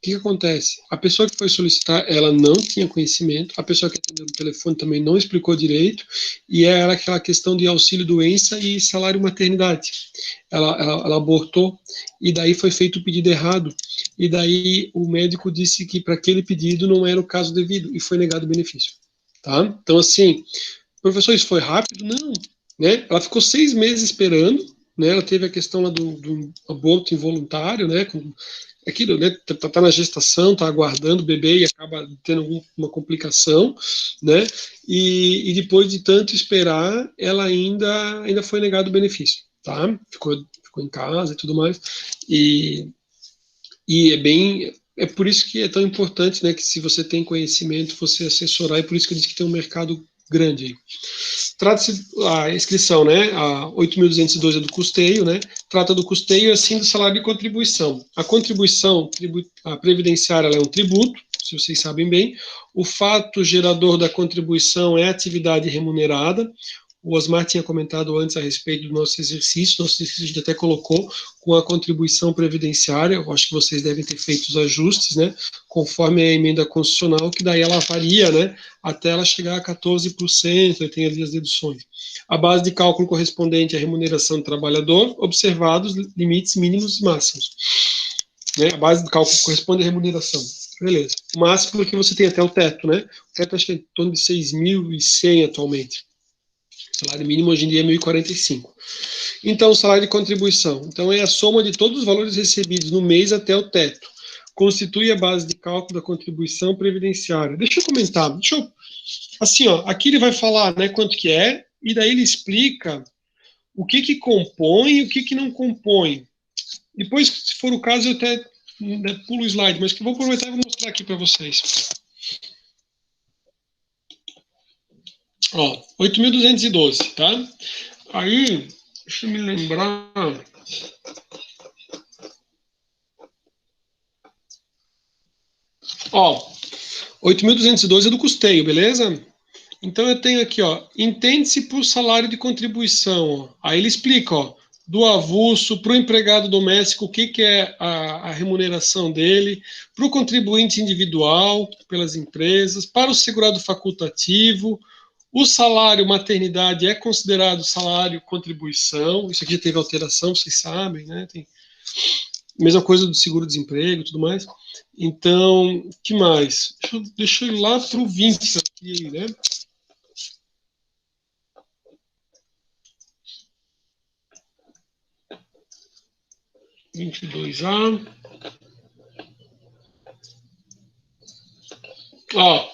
que acontece? A pessoa que foi solicitar, ela não tinha conhecimento, a pessoa que atendeu no telefone também não explicou direito, e era aquela questão de auxílio-doença e salário-maternidade. Ela abortou, e daí foi feito o pedido errado, e daí o médico disse que para aquele pedido não era o caso devido, e foi negado o benefício. Tá? Então, assim, professor, isso foi rápido? Não. Né? Ela ficou 6 meses esperando, né? Ela teve a questão lá do aborto involuntário, né? Aquilo, né? Tá na gestação, tá aguardando o bebê e acaba tendo uma complicação, né? E depois de tanto esperar, ela ainda foi negado o benefício, tá? Ficou em casa e tudo mais. E é por isso que é tão importante, né, que se você tem conhecimento, você assessorar, e por isso que eu disse que tem um mercado grande aí. Trata-se a inscrição, né, a 8.202 é do custeio, né, trata do custeio e assim do salário de contribuição. A contribuição a previdenciária ela é um tributo, se vocês sabem bem. O fato gerador da contribuição é a atividade remunerada. O Osmar tinha comentado antes a respeito do nosso exercício a gente até colocou com a contribuição previdenciária, eu acho que vocês devem ter feito os ajustes, né, conforme a emenda constitucional, que daí ela varia, né, até ela chegar a 14%, e tem ali as deduções. A base de cálculo correspondente à remuneração do trabalhador, observados limites mínimos e máximos. Né, a base de cálculo corresponde à remuneração. Beleza. O máximo porque você tem até o teto, né? O teto acho que é em torno de 6.100 atualmente. O salário mínimo hoje em dia é 1.045. Então, o salário de contribuição. Então, é a soma de todos os valores recebidos no mês até o teto. Constitui a base de cálculo da contribuição previdenciária. Deixa eu comentar. Assim, ó, aqui ele vai falar, né, quanto que é, e daí ele explica o que compõe e o que não compõe. Depois, se for o caso, eu até pulo o slide, mas que eu vou aproveitar e vou mostrar aqui para vocês. Ó, 8.212, tá? Aí, deixa eu me lembrar. Ó, 8.212 é do custeio, beleza? Então eu tenho aqui, ó, entende-se por salário de contribuição. Ó. Aí ele explica, ó, do avulso, para o empregado doméstico, o que, que é a remuneração dele, para o contribuinte individual, pelas empresas, para o segurado facultativo, o salário maternidade é considerado salário contribuição, isso aqui já teve alteração, vocês sabem, né? Tem mesma coisa do seguro-desemprego e tudo mais. Então, que mais? Deixa eu ir lá para o 20 aqui, né? 22A. Ó,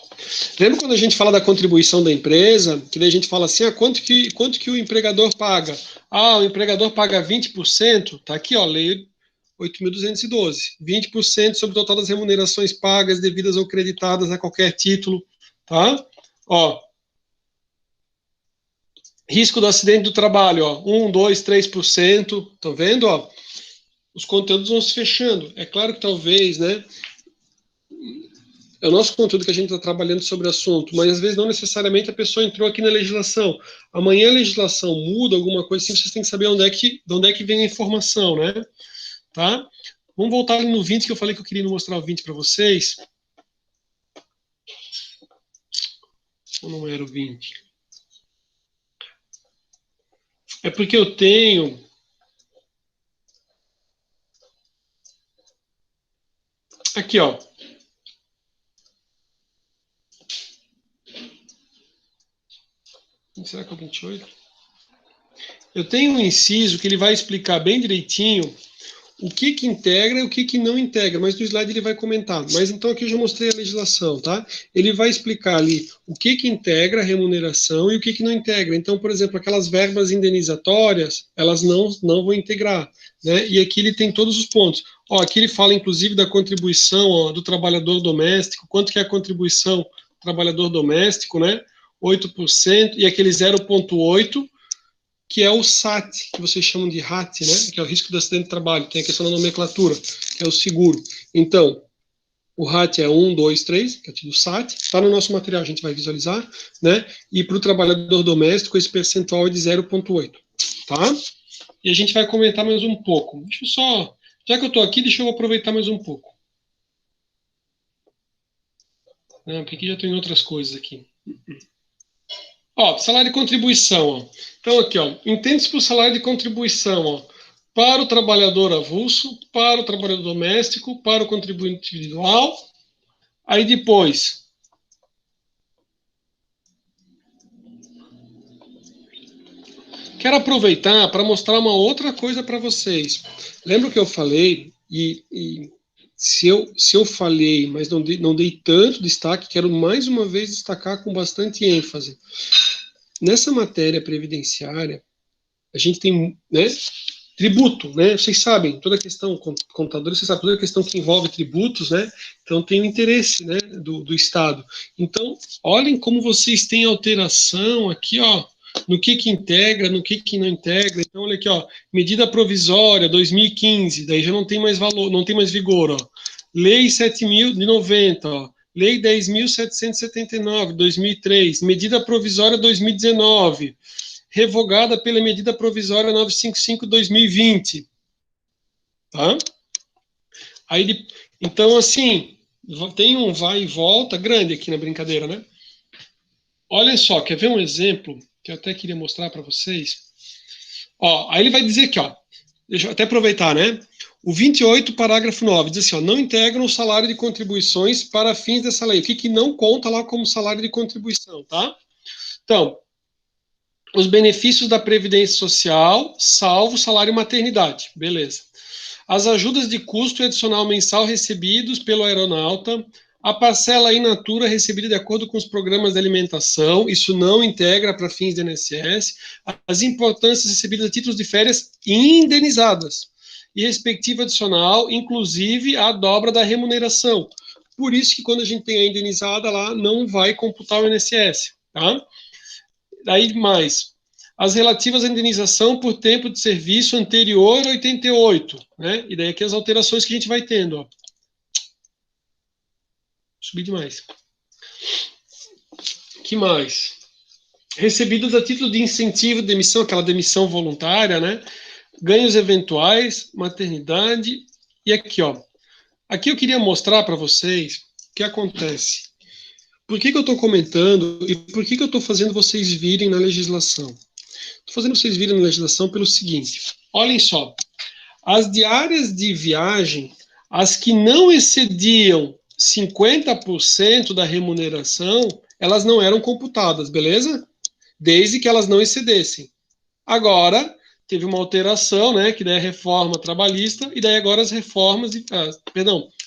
lembra quando a gente fala da contribuição da empresa, que daí a gente fala assim, quanto que o empregador paga? Ah, o empregador paga 20%, tá aqui, ó, lei 8.212, 20% sobre o total das remunerações pagas, devidas ou creditadas a qualquer título, tá? Ó, risco do acidente do trabalho, ó, 1, 2, 3%, estão vendo, ó? Os conteúdos vão se fechando. É claro que talvez, né, é o nosso conteúdo que a gente está trabalhando sobre o assunto, mas às vezes não necessariamente a pessoa entrou aqui na legislação. Amanhã a legislação muda, alguma coisa assim, vocês têm que saber de onde é que vem a informação, né? Tá? Vamos voltar ali no 20, que eu falei que eu queria mostrar o 20 para vocês. Ou não era o 20? É porque eu tenho... Aqui, ó. Será que é o 28? Eu tenho um inciso que ele vai explicar bem direitinho o que que integra e o que que não integra, mas no slide ele vai comentar. Mas então aqui eu já mostrei a legislação, tá? Ele vai explicar ali o que que integra a remuneração e o que que não integra. Então, por exemplo, aquelas verbas indenizatórias, elas não vão integrar, né? E aqui ele tem todos os pontos. Ó, aqui ele fala inclusive da contribuição, ó, do trabalhador doméstico, quanto que é a contribuição do trabalhador doméstico, né? 8% e aquele 0,8 que é o SAT, que vocês chamam de RAT, né? Que é o risco de acidente de trabalho, tem a questão da nomenclatura, que é o seguro. Então, o RAT é 1, 2, 3, que é o SAT, está no nosso material, a gente vai visualizar, né? E para o trabalhador doméstico, esse percentual é de 0,8, tá? E a gente vai comentar mais um pouco. Deixa eu só, já que eu estou aqui, deixa eu aproveitar mais um pouco. Não, porque aqui já estou em outras coisas aqui. Ó, salário de contribuição, ó. Então aqui, ó, entende-se por salário de contribuição, ó, para o trabalhador avulso, para o trabalhador doméstico, para o contribuinte individual. Aí depois, quero aproveitar para mostrar uma outra coisa para vocês. Lembra que eu falei, e se eu falei, mas não dei tanto destaque, quero mais uma vez destacar com bastante ênfase. Nessa matéria previdenciária, a gente tem, né, tributo, né? Vocês sabem, toda a questão, contadores, vocês sabem, toda a questão que envolve tributos, né? Então tem o interesse, né, do Estado. Então, olhem como vocês têm alteração aqui, ó, no que integra, no que não integra. Então, olha aqui, ó, medida provisória 2015, daí já não tem mais valor, não tem mais vigor, ó. Lei 7.090, ó. Lei 10.779, 2003, medida provisória 2019, revogada pela medida provisória 955/2020, tá? Aí, então, assim, tem um vai e volta grande aqui na brincadeira, né? Olha só, quer ver um exemplo que eu até queria mostrar para vocês? Ó, aí ele vai dizer aqui, ó, deixa eu até aproveitar, né? O 28, parágrafo 9, diz assim, ó, não integram o salário de contribuições para fins dessa lei. O que não conta lá como salário de contribuição, tá? Então, os benefícios da Previdência Social, salvo salário maternidade. Beleza. As ajudas de custo e adicional mensal recebidos pelo aeronauta, a parcela in natura recebida de acordo com os programas de alimentação, isso não integra para fins de INSS, as importâncias recebidas a títulos de férias indenizadas, e respectiva adicional, inclusive a dobra da remuneração. Por isso que quando a gente tem a indenizada lá, não vai computar o INSS, tá? Daí mais, as relativas à indenização por tempo de serviço anterior a 88, né? E daí aqui as alterações que a gente vai tendo, ó. Subir demais. Que mais? Recebidos a título de incentivo de demissão, aquela demissão voluntária, né? ganhos eventuais, maternidade, e aqui, ó. Aqui eu queria mostrar para vocês o que acontece. Por que eu estou comentando e por que eu estou fazendo vocês virem na legislação? Estou fazendo vocês virem na legislação pelo seguinte, olhem só, as diárias de viagem, as que não excediam 50% da remuneração, elas não eram computadas, beleza? Desde que elas não excedessem. Agora, teve uma alteração, né, que daí é a reforma trabalhista, e daí agora as reformas,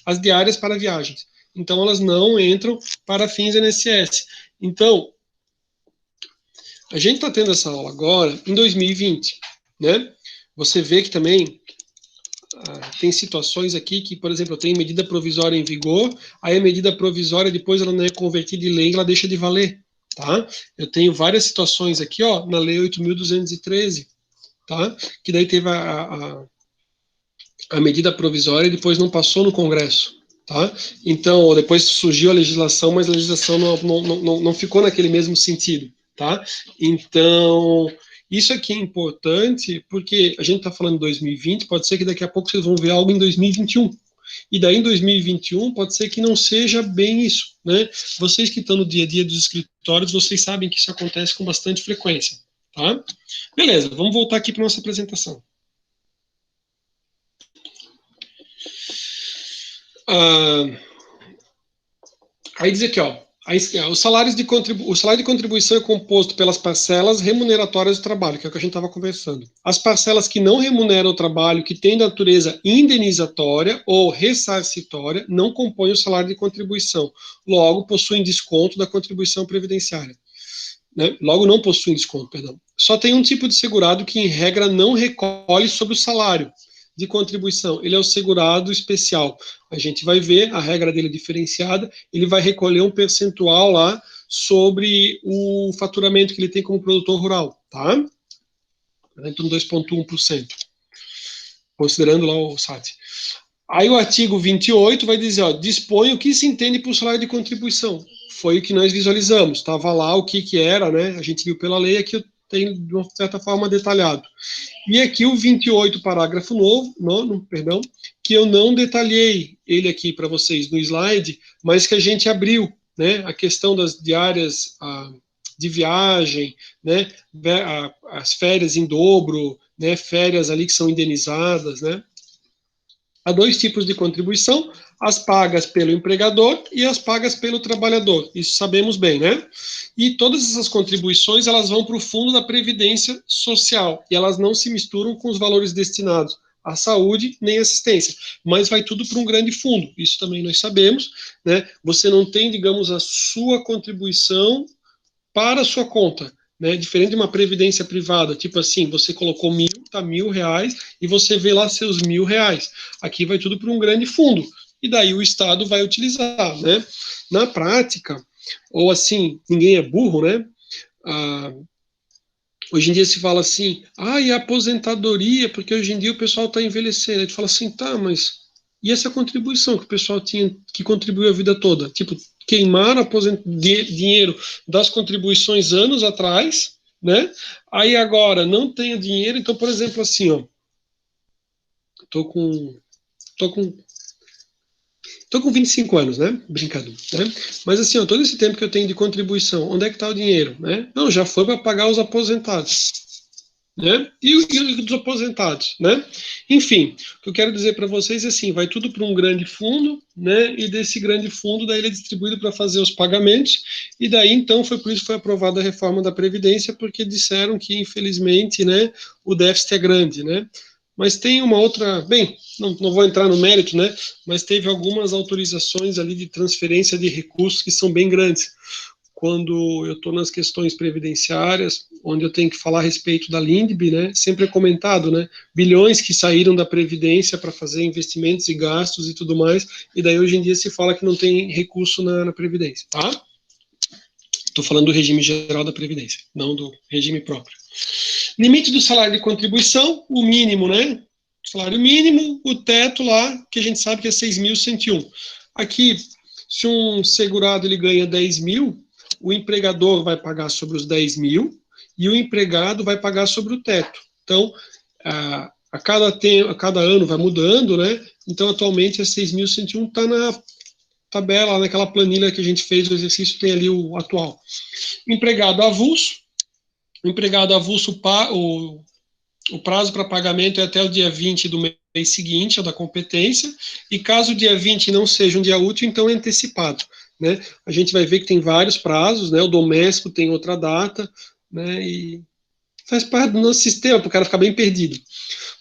as diárias para viagens. Então, elas não entram para fins INSS. Então, a gente está tendo essa aula agora em 2020, né? Você vê que também tem situações aqui que, por exemplo, eu tenho medida provisória em vigor, aí a medida provisória, depois ela não é convertida em lei, ela deixa de valer, tá? Eu tenho várias situações aqui, ó, na Lei 8.213, tá? Que daí teve a medida provisória e depois não passou no Congresso, tá? Então, depois surgiu a legislação, mas a legislação não ficou naquele mesmo sentido, tá? Então, isso aqui é importante porque a gente está falando de 2020, pode ser que daqui a pouco vocês vão ver algo em 2021. E daí em 2021 pode ser que não seja bem isso, né? Vocês que estão no dia a dia dos escritórios, vocês sabem que isso acontece com bastante frequência, tá? Beleza, vamos voltar aqui para nossa apresentação. Aí diz aqui, ó, o salário de contribuição é composto pelas parcelas remuneratórias do trabalho, que é o que a gente estava conversando. As parcelas que não remuneram o trabalho, que têm natureza indenizatória ou ressarcitória, não compõem o salário de contribuição. Logo, possuem desconto da contribuição previdenciária. Né? Logo, não possuem desconto, perdão. Só tem um tipo de segurado que, em regra, não recolhe sobre o salário de contribuição. Ele é o segurado especial. A gente vai ver, a regra dele é diferenciada, ele vai recolher um percentual lá sobre o faturamento que ele tem como produtor rural, tá? Então, 2,1%, considerando lá o SAT. Aí o artigo 28 vai dizer, ó, dispõe o que se entende por salário de contribuição. Foi o que nós visualizamos, estava lá o que era, né? A gente viu pela lei, aqui eu tenho de uma certa forma detalhado. E aqui o 28, parágrafo nono, que eu não detalhei ele aqui para vocês no slide, mas que a gente abriu, né? A questão das diárias de viagem, né? As férias em dobro, né? Férias ali que são indenizadas, né? Há dois tipos de contribuição, as pagas pelo empregador e as pagas pelo trabalhador. Isso sabemos bem, né? E todas essas contribuições, elas vão para o fundo da Previdência Social, e elas não se misturam com os valores destinados à saúde nem à assistência, mas vai tudo para um grande fundo, isso também nós sabemos, né? Você não tem, digamos, a sua contribuição para a sua conta, né? Diferente de uma previdência privada, tipo assim, você colocou 1.000, tá R$1.000, e você vê lá seus R$1.000. Aqui vai tudo para um grande fundo, e daí o Estado vai utilizar, né? Na prática, ou assim, ninguém é burro, né? Hoje em dia se fala assim, e a aposentadoria, porque hoje em dia o pessoal está envelhecendo. A gente fala assim, tá, mas e essa contribuição que o pessoal tinha, que contribuiu a vida toda? Tipo, queimaram dinheiro das contribuições anos atrás, né? Aí agora não tenho dinheiro, então, por exemplo, assim, ó, tô com 25 anos, né? Brincando, né? Mas assim, ó, todo esse tempo que eu tenho de contribuição, onde é que está o dinheiro, né? Não, já foi para pagar os aposentados, né? E os aposentados, né? Enfim, o que eu quero dizer para vocês é assim, vai tudo para um grande fundo, né? E desse grande fundo, daí ele é distribuído para fazer os pagamentos, e daí então foi por isso que foi aprovada a reforma da Previdência, porque disseram que, infelizmente, né, o déficit é grande, né? Mas tem uma outra, bem, não vou entrar no mérito, né? Mas teve algumas autorizações ali de transferência de recursos que são bem grandes. Quando eu estou nas questões previdenciárias, onde eu tenho que falar a respeito da Lindb, né? Sempre é comentado, né? Bilhões que saíram da Previdência para fazer investimentos e gastos e tudo mais, e daí hoje em dia se fala que não tem recurso na Previdência, tá? Estou falando do regime geral da Previdência, não do regime próprio. Limite do salário de contribuição, o mínimo, né? Salário mínimo, o teto lá, que a gente sabe que é 6.101. Aqui, se um segurado ele ganha 10 mil, o empregador vai pagar sobre os 10 mil e o empregado vai pagar sobre o teto. Então, a cada ano vai mudando, né? Então, atualmente, a 6.101 está na tabela, naquela planilha que a gente fez, o exercício tem ali o atual. Empregado avulso. O empregado avulso, o prazo para pagamento é até o dia 20 do mês seguinte, é da competência, e caso o dia 20 não seja um dia útil, então é antecipado, né? A gente vai ver que tem vários prazos, né? O doméstico tem outra data, né? E faz parte do nosso sistema, para o cara ficar bem perdido.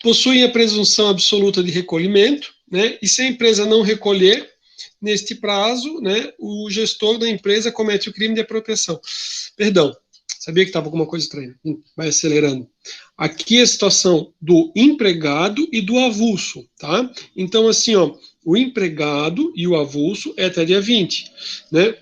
Possuem a presunção absoluta de recolhimento, né? E se a empresa não recolher neste prazo, né, o gestor da empresa comete o crime de apropriação. Perdão, sabia que estava alguma coisa estranha. Vai acelerando. Aqui é a situação do empregado e do avulso, tá? Então, assim, ó, o empregado e o avulso é até dia 20, né?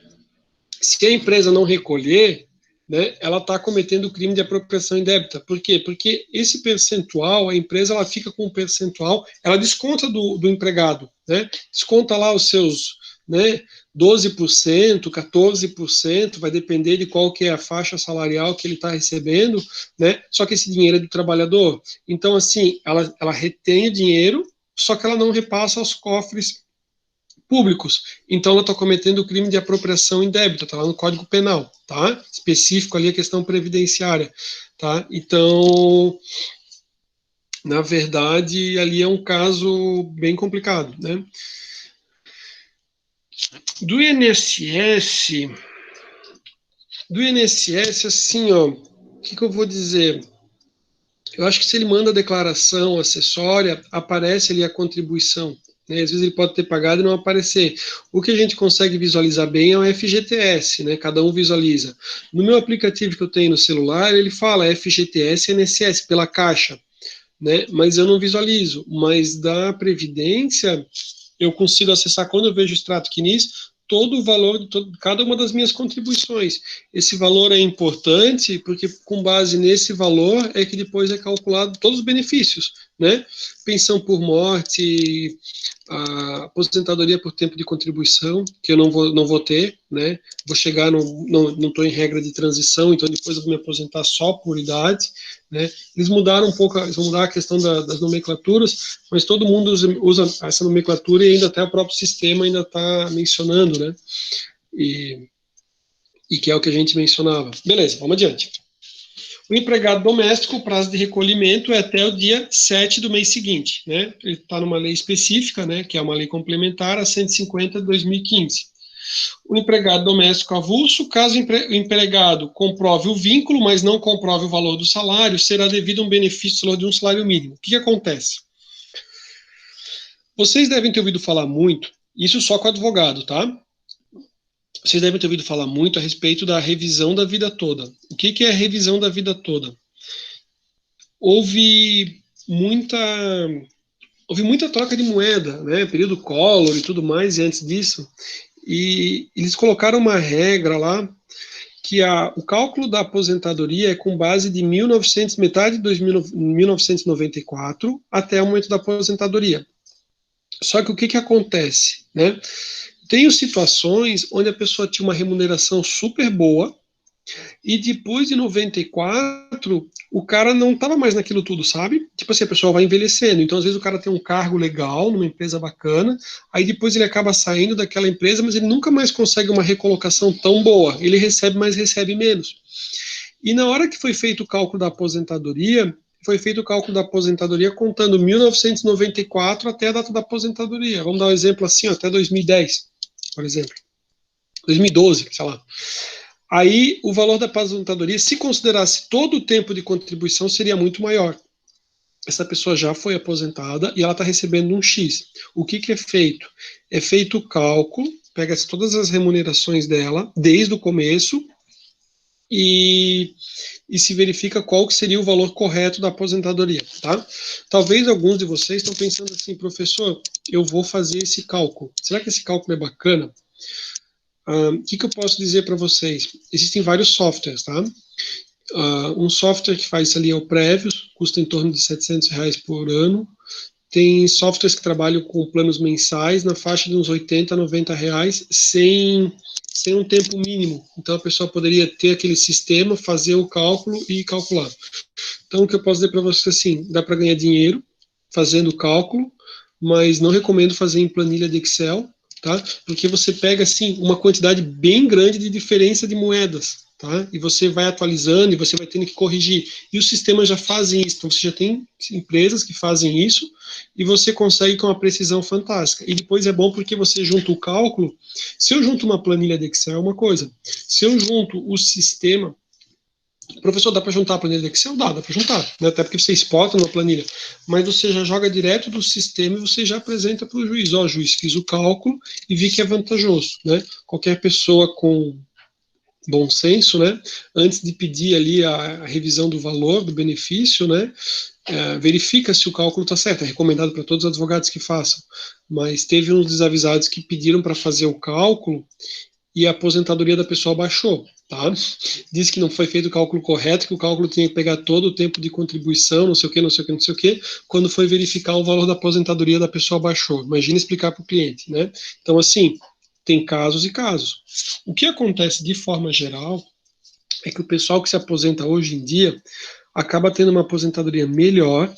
Se a empresa não recolher, né, ela está cometendo o crime de apropriação indébita. Por quê? Porque esse percentual, a empresa ela fica com um percentual, ela desconta do empregado, né? Desconta lá os seus, né, 12%, 14%, vai depender de qual que é a faixa salarial que ele está recebendo, né? Só que esse dinheiro é do trabalhador. Então, assim, ela retém o dinheiro, só que ela não repassa aos cofres públicos. Então, ela está cometendo o crime de apropriação indébita, está lá no Código Penal, tá? Específico ali a questão previdenciária, tá? Então, na verdade, ali é um caso bem complicado, né? Do INSS, assim, ó, o que eu vou dizer? Eu acho que se ele manda a declaração acessória, aparece ali a contribuição, né? Às vezes ele pode ter pagado e não aparecer. O que a gente consegue visualizar bem é o FGTS, né? Cada um visualiza. No meu aplicativo que eu tenho no celular, ele fala FGTS e INSS pela Caixa, né? Mas eu não visualizo. Mas da Previdência, eu consigo acessar, quando eu vejo o extrato quinis, todo o valor de cada uma das minhas contribuições. Esse valor é importante porque, com base nesse valor, é que depois é calculado todos os benefícios, né? Pensão por morte, a aposentadoria por tempo de contribuição, que eu não vou ter, né? Vou chegar, não estou em regra de transição, então depois eu vou me aposentar só por idade, né? Eles mudaram um pouco, eles vão mudar a questão das nomenclaturas, mas todo mundo usa essa nomenclatura e ainda até o próprio sistema ainda está mencionando, né? E que é o que a gente mencionava. Beleza, vamos adiante. O empregado doméstico, o prazo de recolhimento é até o dia 7 do mês seguinte, né? Ele está numa lei específica, né? Que é uma lei complementar, a 150 de 2015. O empregado doméstico avulso, caso o empregado comprove o vínculo, mas não comprove o valor do salário, será devido a um benefício de um salário mínimo. O que acontece? Vocês devem ter ouvido falar muito, isso só com advogado, tá? Vocês devem ter ouvido falar muito a respeito da revisão da vida toda. O que é a revisão da vida toda? Houve muita troca de moeda, né? Período Collor e tudo mais, e antes disso, e eles colocaram uma regra lá que o cálculo da aposentadoria é com base de metade de 1994 até o momento da aposentadoria. Só que o que acontece, né? Tem situações onde a pessoa tinha uma remuneração super boa e depois de 94 o cara não estava mais naquilo tudo, sabe? Tipo assim, a pessoa vai envelhecendo, então às vezes o cara tem um cargo legal numa empresa bacana, aí depois ele acaba saindo daquela empresa, mas ele nunca mais consegue uma recolocação tão boa, ele recebe, mas recebe menos. E na hora que foi feito o cálculo da aposentadoria, foi feito o cálculo da aposentadoria contando 1994 até a data da aposentadoria. Vamos dar um exemplo assim, ó, até 2010, por exemplo. 2012, sei lá. Aí o valor da aposentadoria, se considerasse todo o tempo de contribuição, seria muito maior. Essa pessoa já foi aposentada e ela está recebendo um X. O que é feito? É feito o cálculo, pega-se todas as remunerações dela, desde o começo, e se verifica qual que seria o valor correto da aposentadoria, tá? Talvez alguns de vocês estão pensando assim, professor, eu vou fazer esse cálculo. Será que esse cálculo é bacana? O que eu posso dizer para vocês? Existem vários softwares, tá? Um software que faz isso ali é o Prévios, custa em torno de R$700 por ano. Tem softwares que trabalham com planos mensais na faixa de uns R$80, R$90, sem um tempo mínimo. Então a pessoa poderia ter aquele sistema, fazer o cálculo e calcular. Então o que eu posso dizer para vocês assim, dá para ganhar dinheiro, fazendo o cálculo, mas não recomendo fazer em planilha de Excel, tá? Porque você pega, assim, uma quantidade bem grande de diferença de moedas, tá? E você vai atualizando e você vai tendo que corrigir. E os sistemas já fazem isso, então você já tem empresas que fazem isso e você consegue com uma precisão fantástica. E depois é bom porque você junta o cálculo. Se eu junto uma planilha de Excel, é uma coisa. Se eu junto o sistema, professor, dá para juntar a planilha de Excel? Dá para juntar, né? Até porque você exporta uma planilha, mas você já joga direto do sistema e você já apresenta para o juiz. Ó, juiz, fiz o cálculo e vi que é vantajoso, né? Qualquer pessoa com bom senso, né? Antes de pedir ali a revisão do valor, do benefício, né? Verifica se o cálculo está certo. É recomendado para todos os advogados que façam. Mas teve uns desavisados que pediram para fazer o cálculo e a aposentadoria da pessoa baixou, tá? Diz que não foi feito o cálculo correto, que o cálculo tinha que pegar todo o tempo de contribuição, não sei o que, não sei o que, não sei o que. Quando foi verificar, o valor da aposentadoria da pessoa baixou. Imagina explicar para o cliente, né? Então, assim, tem casos e casos. O que acontece de forma geral é que o pessoal que se aposenta hoje em dia acaba tendo uma aposentadoria melhor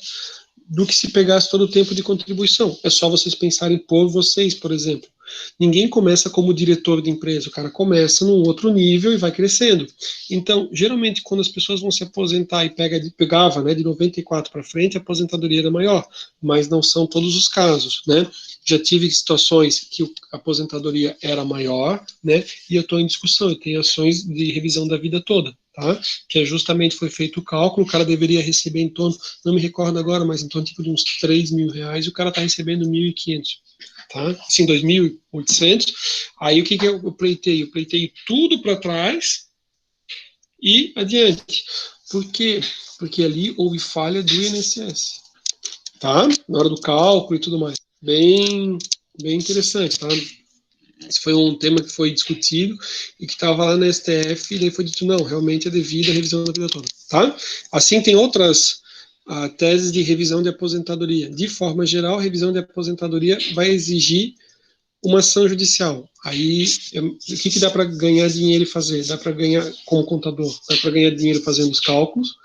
do que se pegasse todo o tempo de contribuição. É só vocês pensarem por vocês, por exemplo. Ninguém começa como diretor de empresa, o cara começa num outro nível e vai crescendo. Então, geralmente, quando as pessoas vão se aposentar e pegava, né, de 94 para frente, a aposentadoria era maior, mas não são todos os casos, né? Já tive situações que a aposentadoria era maior, né? E eu estou em discussão, eu tenho ações de revisão da vida toda, tá? Que é justamente foi feito o cálculo, o cara deveria receber em torno, não me recordo agora, mas em torno tipo, de uns 3 mil reais, e o cara está recebendo 1.500. Tá? Assim, 2.800. Aí o que eu pleitei? Eu pleitei tudo para trás e adiante. Por quê? Porque ali houve falha do INSS, tá? Na hora do cálculo e tudo mais. Bem interessante, tá? Esse foi um tema que foi discutido e que estava lá na STF, e daí foi dito, não, realmente é devido à revisão da vida toda, tá? Assim, tem outras teses de revisão de aposentadoria. De forma geral, a revisão de aposentadoria vai exigir uma ação judicial. Aí, o que dá para ganhar dinheiro e fazer? Dá para ganhar, como contador, dá para ganhar dinheiro fazendo os cálculos.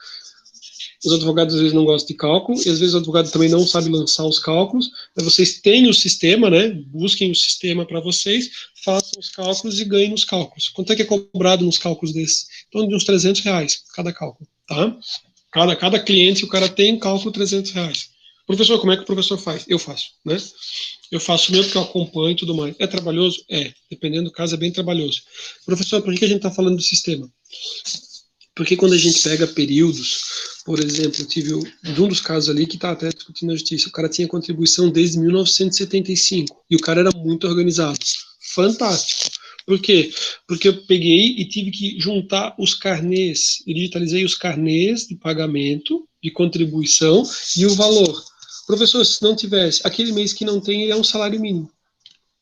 Os advogados às vezes não gostam de cálculo, e às vezes o advogado também não sabe lançar os cálculos, mas vocês têm o sistema, né? Busquem o sistema para vocês, façam os cálculos e ganhem nos cálculos. Quanto é que é cobrado nos cálculos desses? Em torno de uns R$300 cada cálculo, tá? Cada cliente, o cara tem cálculo R$300. Professor, como é que o professor faz? Eu faço, né? Eu faço mesmo que eu acompanho e tudo mais. É trabalhoso? É. Dependendo do caso, é bem trabalhoso. Professor, por que a gente está falando do sistema? Porque quando a gente pega períodos, por exemplo, eu tive um dos casos ali que está até discutindo na justiça, o cara tinha contribuição desde 1975 e o cara era muito organizado. Fantástico. Por quê? Porque eu peguei e tive que juntar os carnês, eu digitalizei os carnês de pagamento, de contribuição e o valor. Professor, se não tivesse, aquele mês que não tem, é um salário mínimo.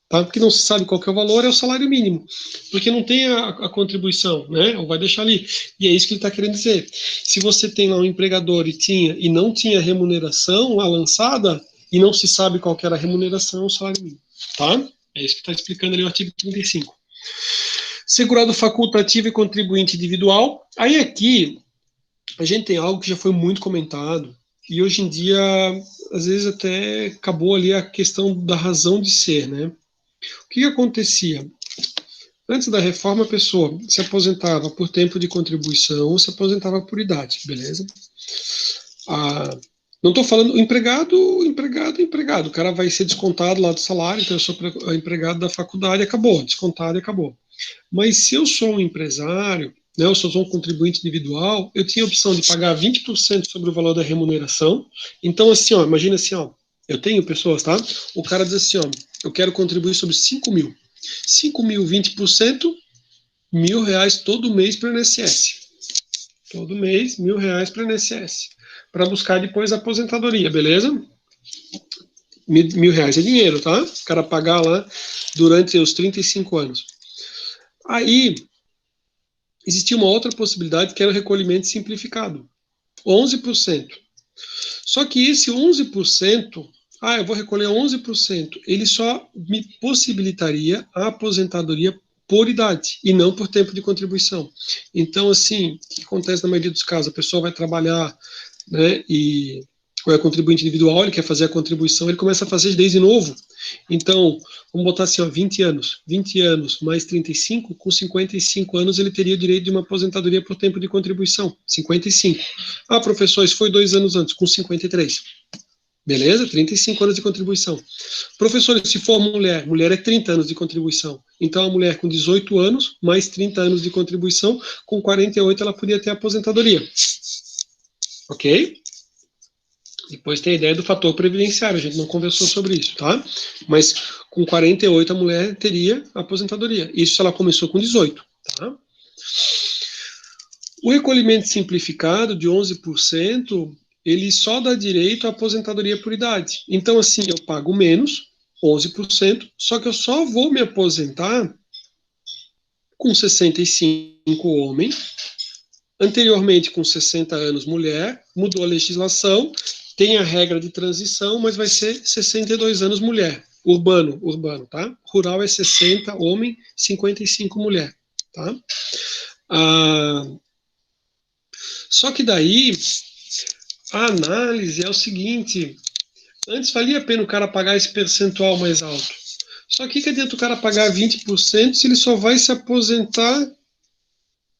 Tá? Porque não se sabe qual que é o valor, é o salário mínimo. Porque não tem a contribuição, né? Ou vai deixar ali. E é isso que ele está querendo dizer. Se você tem lá um empregador e não tinha remuneração lá lançada, e não se sabe qual que era a remuneração, é o salário mínimo. Tá? É isso que está explicando ali o artigo 35. Segurado facultativo e contribuinte individual. Aí aqui, a gente tem algo que já foi muito comentado, e hoje em dia, às vezes até acabou ali a questão da razão de ser, né? O que acontecia? Antes da reforma, a pessoa se aposentava por tempo de contribuição ou se aposentava por idade, beleza? Não estou falando empregado. O cara vai ser descontado lá do salário, então eu sou empregado da faculdade, acabou, descontado e acabou. Mas se eu sou um empresário, né, eu sou um contribuinte individual, eu tinha a opção de pagar 20% sobre o valor da remuneração. Então, assim, ó, imagina assim, ó, eu tenho pessoas, tá? O cara diz assim, ó, eu quero contribuir sobre 5 mil. 5 mil, 20%, R$1.000 todo mês para o INSS. Todo mês, R$1.000 para o INSS. Para buscar depois a aposentadoria, beleza? R$1.000 é dinheiro, tá? O cara pagar lá durante os 35 anos. Aí, existia uma outra possibilidade que era o recolhimento simplificado. 11%. Só que esse 11%, eu vou recolher 11%, ele só me possibilitaria a aposentadoria por idade e não por tempo de contribuição. Então, assim, o que acontece na maioria dos casos? A pessoa vai trabalhar, né, e ou é contribuinte individual, ele quer fazer a contribuição, ele começa a fazer desde novo. Então, vamos botar assim, ó, 20 anos. 20 anos mais 35, com 55 anos ele teria o direito de uma aposentadoria por tempo de contribuição. 55. Ah, professor, isso foi 2 anos antes, com 53. Beleza? 35 anos de contribuição. Professor, se for mulher, mulher é 30 anos de contribuição. Então, a mulher com 18 anos, mais 30 anos de contribuição, com 48 ela podia ter aposentadoria. Ok? Depois tem a ideia do fator previdenciário, a gente não conversou sobre isso, tá? Mas com 48 a mulher teria aposentadoria. Isso se ela começou com 18, tá? O recolhimento simplificado de 11%, ele só dá direito à aposentadoria por idade. Então, assim, eu pago menos, 11%, só que eu só vou me aposentar com 65 homem, anteriormente com 60 anos mulher, mudou a legislação, tem a regra de transição, mas vai ser 62 anos mulher. Urbano, tá? Rural é 60 homem, 55 mulher, tá? Só que daí, a análise é o seguinte, antes valia a pena o cara pagar esse percentual mais alto. Só que adianta o cara pagar 20% se ele só vai se aposentar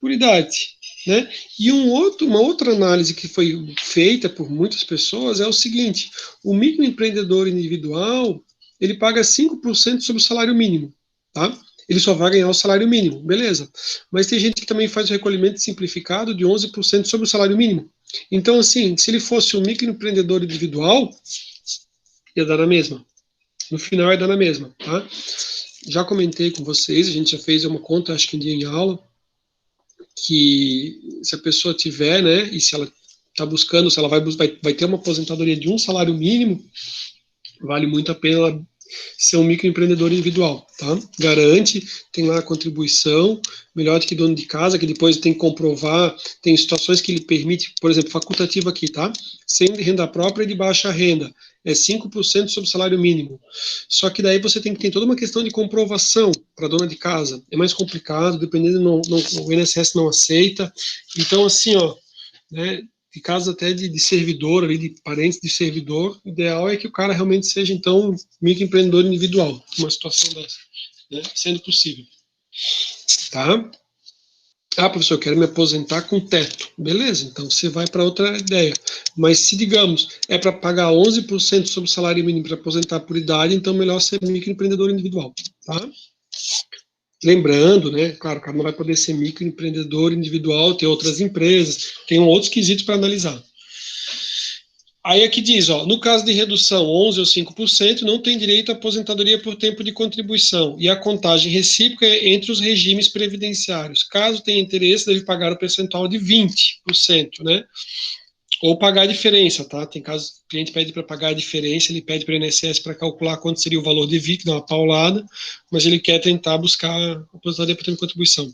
por idade, né? E uma outra análise que foi feita por muitas pessoas é o seguinte, o microempreendedor individual, ele paga 5% sobre o salário mínimo, tá? Ele só vai ganhar o salário mínimo, beleza. Mas tem gente que também faz o recolhimento simplificado de 11% sobre o salário mínimo. Então, assim, se ele fosse um microempreendedor individual, ia dar na mesma. No final ia dar na mesma, tá? Já comentei com vocês, a gente já fez uma conta, acho que um dia em aula, que se a pessoa tiver, né, e se ela está buscando, se ela vai ter uma aposentadoria de um salário mínimo, vale muito a pena ela ser um microempreendedor individual, tá? Garante, tem lá a contribuição, melhor do que dono de casa, que depois tem que comprovar, tem situações que ele permite, por exemplo, facultativo aqui, tá? Sem renda própria e de baixa renda, é 5% sobre o salário mínimo. Só que daí você tem que ter toda uma questão de comprovação para dona de casa. É mais complicado, dependendo, o INSS não aceita. Então, assim, ó, né, de casos até de servidor, ali, de parentes de servidor, o ideal é que o cara realmente seja, então, microempreendedor individual, uma situação dessa, né, sendo possível. Tá? Ah, professor, eu quero me aposentar com teto. Beleza, então você vai para outra ideia. Mas se, digamos, é para pagar 11% sobre o salário mínimo para aposentar por idade, então melhor ser microempreendedor individual. Tá? Lembrando, né, claro, o cara não vai poder ser microempreendedor individual, ter outras empresas, tem outros quesitos para analisar. Aí aqui diz, ó, no caso de redução 11 ou 5%, não tem direito à aposentadoria por tempo de contribuição e a contagem recíproca é entre os regimes previdenciários. Caso tenha interesse, deve pagar o percentual de 20%, né? Ou pagar a diferença, tá? Tem casos que o cliente pede para pagar a diferença, ele pede para o INSS para calcular quanto seria o valor de VIC, dá uma paulada, mas ele quer tentar buscar a aposentadoria por tempo de contribuição.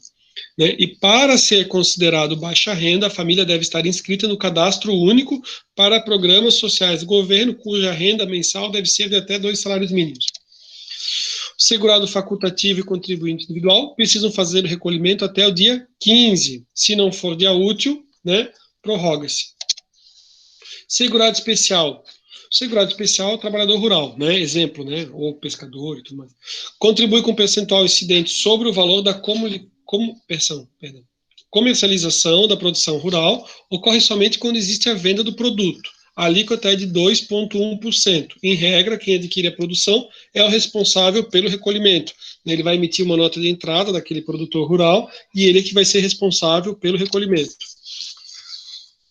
Né? E para ser considerado baixa renda, a família deve estar inscrita no cadastro único para programas sociais do governo, cuja renda mensal deve ser de até 2 salários mínimos. O segurado facultativo e contribuinte individual precisam fazer o recolhimento até o dia 15. Se não for dia útil, né, prorroga-se. Segurado especial. Segurado especial é o trabalhador rural, né? Exemplo, né? Ou pescador e tudo mais. Contribui com percentual incidente sobre o valor da comercialização da produção rural, ocorre somente quando existe a venda do produto. A alíquota é de 2,1%. Em regra, quem adquire a produção é o responsável pelo recolhimento. Ele vai emitir uma nota de entrada daquele produtor rural e ele é que vai ser responsável pelo recolhimento.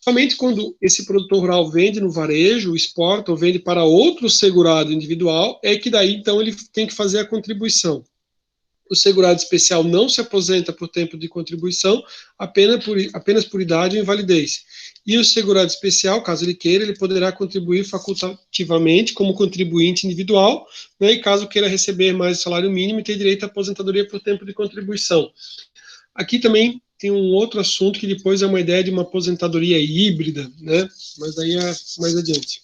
Somente quando esse produtor rural vende no varejo, exporta ou vende para outro segurado individual, é que daí, então, ele tem que fazer a contribuição. O segurado especial não se aposenta por tempo de contribuição, apenas por idade ou invalidez. E o segurado especial, caso ele queira, ele poderá contribuir facultativamente como contribuinte individual, né, e caso queira receber mais o salário mínimo, tem direito à aposentadoria por tempo de contribuição. Aqui também tem um outro assunto que depois é uma ideia de uma aposentadoria híbrida, né? Mas daí é mais adiante.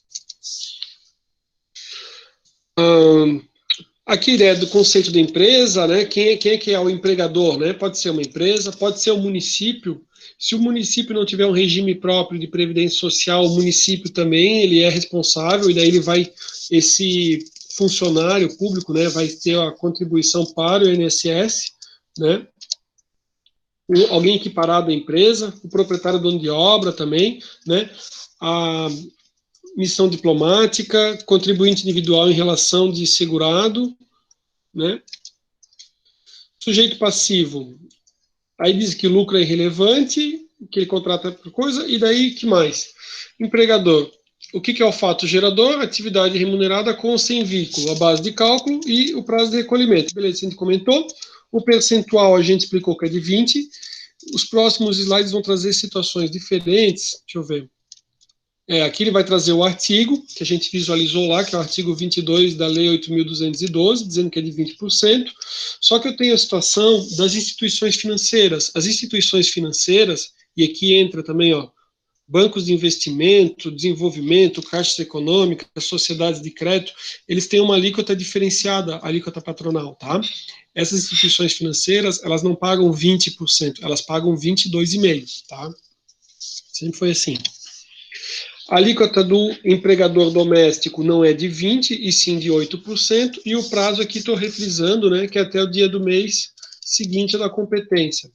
Aqui a ideia do conceito da empresa, né? Quem é que é o empregador, né? Pode ser uma empresa, pode ser um município, Se o município não tiver um regime próprio de previdência social, o município também ele é responsável, e daí esse funcionário público, né, vai ter a contribuição para o INSS, né, alguém equiparado à empresa, o proprietário dono de obra também, né, a missão diplomática, contribuinte individual em relação de segurado, né, sujeito passivo, aí diz que lucro é irrelevante, que ele contrata por coisa, e daí que mais? Empregador. O que é o fato gerador? Atividade remunerada com ou sem vínculo, a base de cálculo e o prazo de recolhimento. Beleza, a gente comentou. O percentual a gente explicou que é de 20. Os próximos slides vão trazer situações diferentes. Deixa eu ver. Aqui ele vai trazer o artigo, que a gente visualizou lá, que é o artigo 22 da Lei 8.212, dizendo que é de 20%. Só que eu tenho a situação das instituições financeiras. As instituições financeiras, e aqui entra também, ó, bancos de investimento, desenvolvimento, caixas econômicas, sociedades de crédito, eles têm uma alíquota diferenciada, a alíquota patronal, tá? Essas instituições financeiras, elas não pagam 20%, elas pagam 22,5%, tá? Sempre foi assim. A alíquota do empregador doméstico não é de 20%, e sim de 8%, e o prazo aqui estou refrisando, né, que é até o dia do mês seguinte da competência.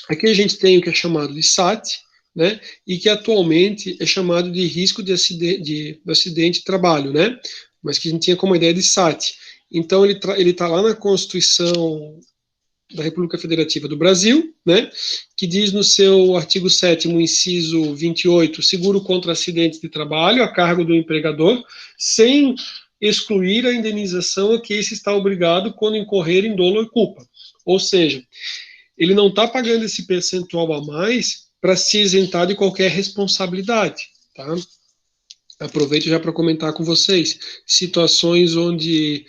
Aqui a gente tem o que é chamado de SAT, né, e que atualmente é chamado de risco de acidente de trabalho, né, mas que a gente tinha como ideia de SAT. Então, ele está lá na Constituição da República Federativa do Brasil, né, que diz no seu artigo 7º, inciso 28, seguro contra acidentes de trabalho a cargo do empregador, sem excluir a indenização a que esse está obrigado quando incorrer em dolo ou culpa. Ou seja, ele não está pagando esse percentual a mais para se isentar de qualquer responsabilidade, tá? Aproveito já para comentar com vocês situações onde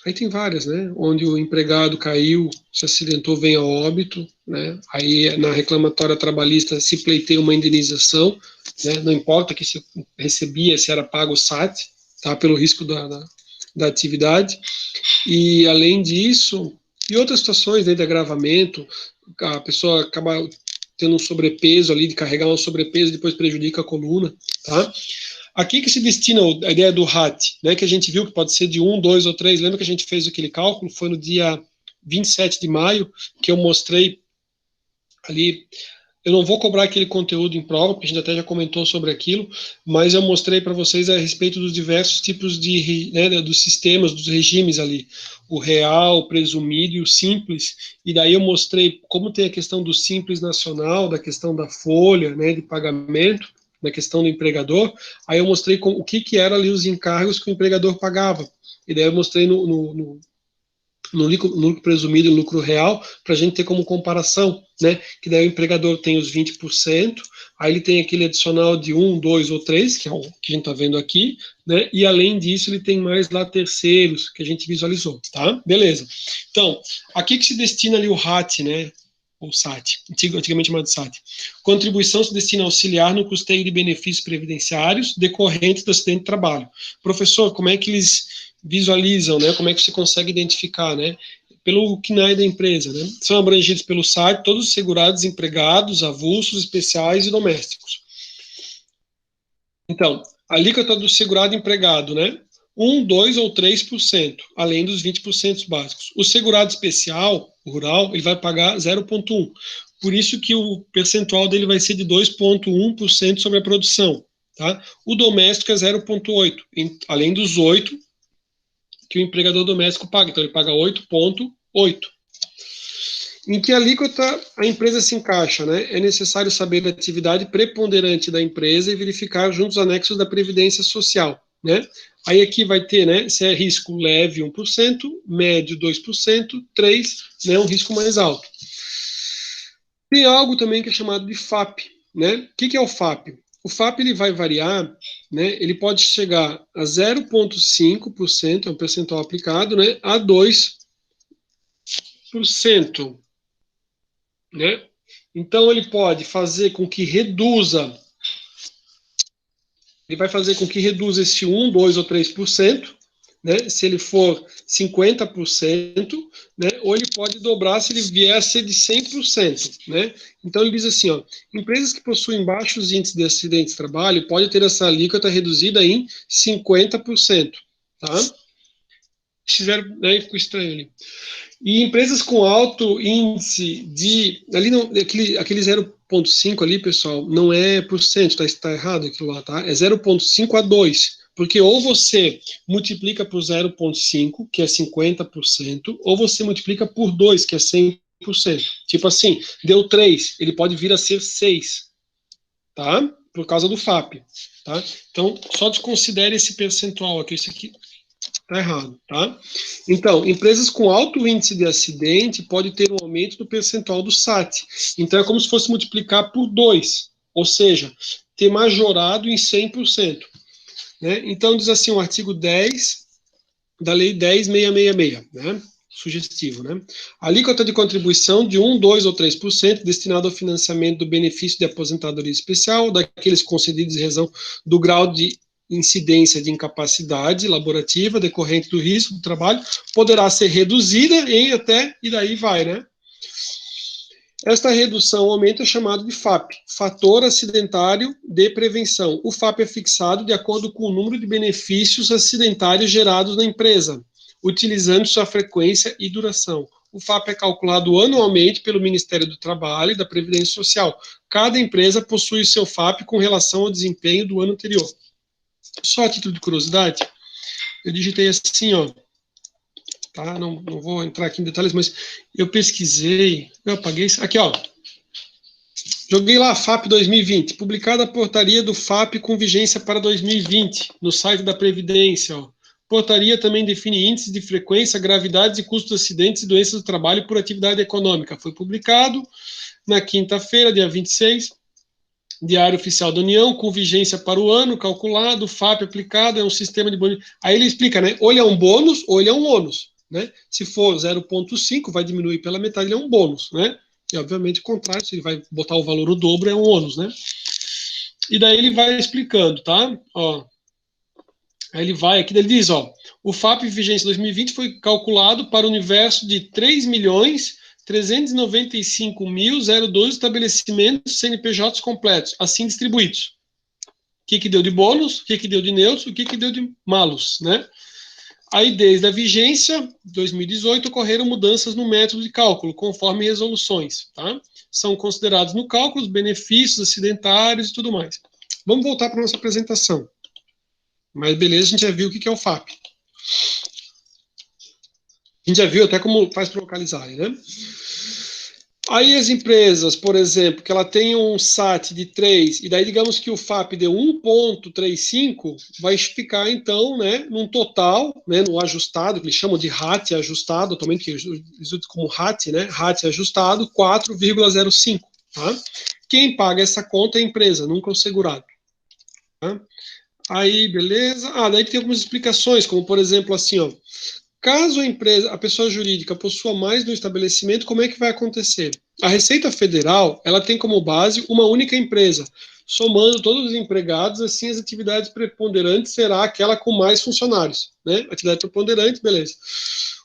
aí tem várias, né? Onde o empregado caiu, se acidentou, vem a óbito, né? Aí na reclamatória trabalhista se pleiteia uma indenização, né? Não importa que se recebia, se era pago o SAT, tá? Pelo risco da atividade. E além disso, e outras situações, né, de agravamento, a pessoa acaba tendo um sobrepeso ali, de carregar um sobrepeso, depois prejudica a coluna, tá? Aqui que se destina a ideia do RAT, né, que a gente viu que pode ser de 1, 2 ou 3, lembra que a gente fez aquele cálculo? Foi no dia 27 de maio, que eu mostrei ali. Eu não vou cobrar aquele conteúdo em prova, porque a gente até já comentou sobre aquilo, mas eu mostrei para vocês a respeito dos diversos tipos dos sistemas, dos regimes ali, o real, o presumido e o simples, e daí eu mostrei como tem a questão do simples nacional, da questão da folha, né, de pagamento, da questão do empregador, aí eu mostrei o que era ali os encargos que o empregador pagava, e daí eu mostrei no lucro presumido e lucro real, para a gente ter como comparação, né? Que daí o empregador tem os 20%, aí ele tem aquele adicional de 1, 2 ou 3, que é o que a gente está vendo aqui, né? E além disso, ele tem mais lá terceiros, que a gente visualizou, tá? Beleza. Então, aqui que se destina ali o RAT, né? Ou SAT, antigamente chamado SAT. Contribuição se destina a auxiliar no custeio de benefícios previdenciários decorrentes do acidente de trabalho. Professor, como é que eles visualizam, né? Como é que você consegue identificar, né? Pelo CNAE da empresa, né? São abrangidos pelo SAT todos os segurados, empregados, avulsos, especiais e domésticos. Então, a alíquota do segurado empregado, né? 1, 2 ou 3%, além dos 20% básicos. O segurado especial, o rural, ele vai pagar 0,1%. Por isso que o percentual dele vai ser de 2,1% sobre a produção, tá? O doméstico é 0,8%, além dos 8% que o empregador doméstico paga. Então, ele paga 8,8%. Em que alíquota a empresa se encaixa, né? É necessário saber a atividade preponderante da empresa e verificar junto os anexos da Previdência Social, né? Aí aqui vai ter, né, se é risco leve 1%, médio 2%, 3%, né, um risco mais alto. Tem algo também que é chamado de FAP, né? O que é o FAP? O FAP ele vai variar, né? Ele pode chegar a 0,5%, é um percentual aplicado, né? A 2%, né? Então ele pode fazer com que reduza, ele vai fazer com que reduza esse 1, 2 ou 3%, né, se ele for 50%, né, ou ele pode dobrar se ele vier a ser de 100%, né? Então ele diz assim, ó, empresas que possuem baixos índices de acidentes de trabalho podem ter essa alíquota reduzida em 50%, tá? Fizeram, né, ficou estranho ali. E empresas com alto índice de, ali não, aquele 0,5 ali, pessoal, não é por cento, tá errado aquilo lá, tá? É 0,5 a 2, porque ou você multiplica por 0,5, que é 50%, ou você multiplica por 2, que é 100%. Tipo assim, deu 3, ele pode vir a ser 6, tá? Por causa do FAP, tá? Então, só desconsidere esse percentual aqui, isso aqui tá errado, tá? Então, empresas com alto índice de acidente pode ter um aumento do percentual do SAT. Então, é como se fosse multiplicar por 2, ou seja, ter majorado em 100%. Né? Então, diz assim o artigo 10 da Lei 10.666, né? Sugestivo, né? A alíquota de contribuição de 1, 2 ou 3% destinado ao financiamento do benefício de aposentadoria especial, daqueles concedidos em razão do grau de incidência de incapacidade laborativa decorrente do risco do trabalho, poderá ser reduzida em até, e daí vai, né? Esta redução aumento é chamado de FAP, Fator Acidentário de Prevenção. O FAP é fixado de acordo com o número de benefícios acidentários gerados na empresa, utilizando sua frequência e duração. O FAP é calculado anualmente pelo Ministério do Trabalho e da Previdência Social. Cada empresa possui o seu FAP com relação ao desempenho do ano anterior. Só a título de curiosidade, eu digitei assim, ó, tá? Não vou entrar aqui em detalhes, mas eu pesquisei, eu apaguei isso, aqui, ó, joguei lá FAP 2020, publicada a portaria do FAP com vigência para 2020, no site da Previdência, ó. Portaria também define índices de frequência, gravidades e custos de acidentes e doenças do trabalho por atividade econômica. Foi publicado na quinta-feira, dia 26, Diário Oficial da União, com vigência para o ano, calculado, FAP aplicado, é um sistema de bônus. Aí ele explica, né? Ou ele é um bônus, ou ele é um ônus, né? Se for 0,5, vai diminuir pela metade, ele é um bônus, né? E, obviamente, o contrário, se ele vai botar o valor o dobro, é um ônus, né? E daí ele vai explicando, tá? Ó. Aí ele vai, aqui ele diz, ó, o FAP vigência 2020 foi calculado para o universo de 3.395.012 estabelecimentos CNPJs completos, assim distribuídos. O que deu de bônus, o que deu de neutros, o que deu de malus, né? Aí, desde a vigência, 2018, ocorreram mudanças no método de cálculo, conforme resoluções, tá? São considerados no cálculo os benefícios acidentários e tudo mais. Vamos voltar para a nossa apresentação. Mas beleza, a gente já viu o que é o FAP. A gente já viu até como faz para localizarem, né? Aí as empresas, por exemplo, que ela tem um SAT de 3, e daí digamos que o FAP deu 1,35, vai ficar então, né, num total, né, no ajustado, que eles chamam de RAT ajustado, atualmente que eles usam como RAT, né, RAT ajustado, 4,05, tá? Quem paga essa conta é a empresa, nunca o segurado, tá? Aí, beleza. Daí tem algumas explicações, como por exemplo assim, ó, caso a pessoa jurídica possua mais de um estabelecimento, como é que vai acontecer? A Receita Federal, ela tem como base uma única empresa, somando todos os empregados, assim as atividades preponderantes será aquela com mais funcionários, né? Atividade preponderante, beleza.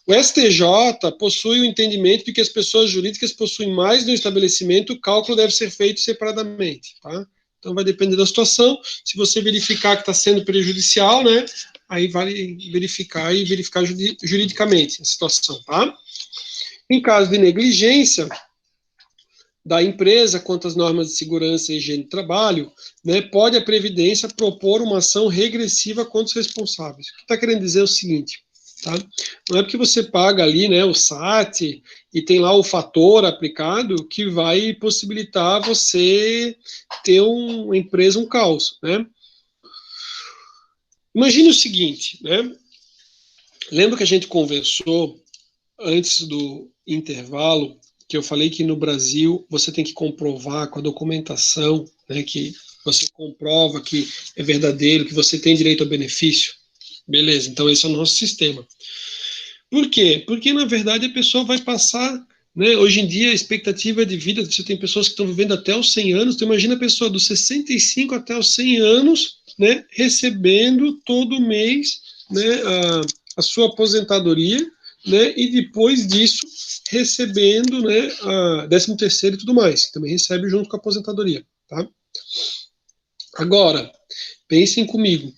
O STJ possui o entendimento de que as pessoas jurídicas possuem mais de um estabelecimento, o cálculo deve ser feito separadamente, tá? Então, vai depender da situação. Se você verificar que está sendo prejudicial, né, aí vale verificar e verificar juridicamente a situação, tá? Em caso de negligência da empresa quanto às normas de segurança e higiene do trabalho, né, pode a Previdência propor uma ação regressiva contra os responsáveis. O que está querendo dizer é o seguinte, tá? Não é porque você paga ali, né, o SAT e tem lá o fator aplicado que vai possibilitar você ter uma empresa, um caos, né? Imagine o seguinte, né? Lembra que a gente conversou antes do intervalo que eu falei que no Brasil você tem que comprovar com a documentação, né, que você comprova que é verdadeiro, que você tem direito ao benefício? Beleza, então esse é o nosso sistema. Por quê? Porque, na verdade, a pessoa vai passar, né, hoje em dia a expectativa de vida, você tem pessoas que estão vivendo até os 100 anos, então imagina a pessoa dos 65 até os 100 anos, né, recebendo todo mês, né, a sua aposentadoria, né, e depois disso recebendo, né, a 13º e tudo mais, que também recebe junto com a aposentadoria, tá? Agora, pensem comigo,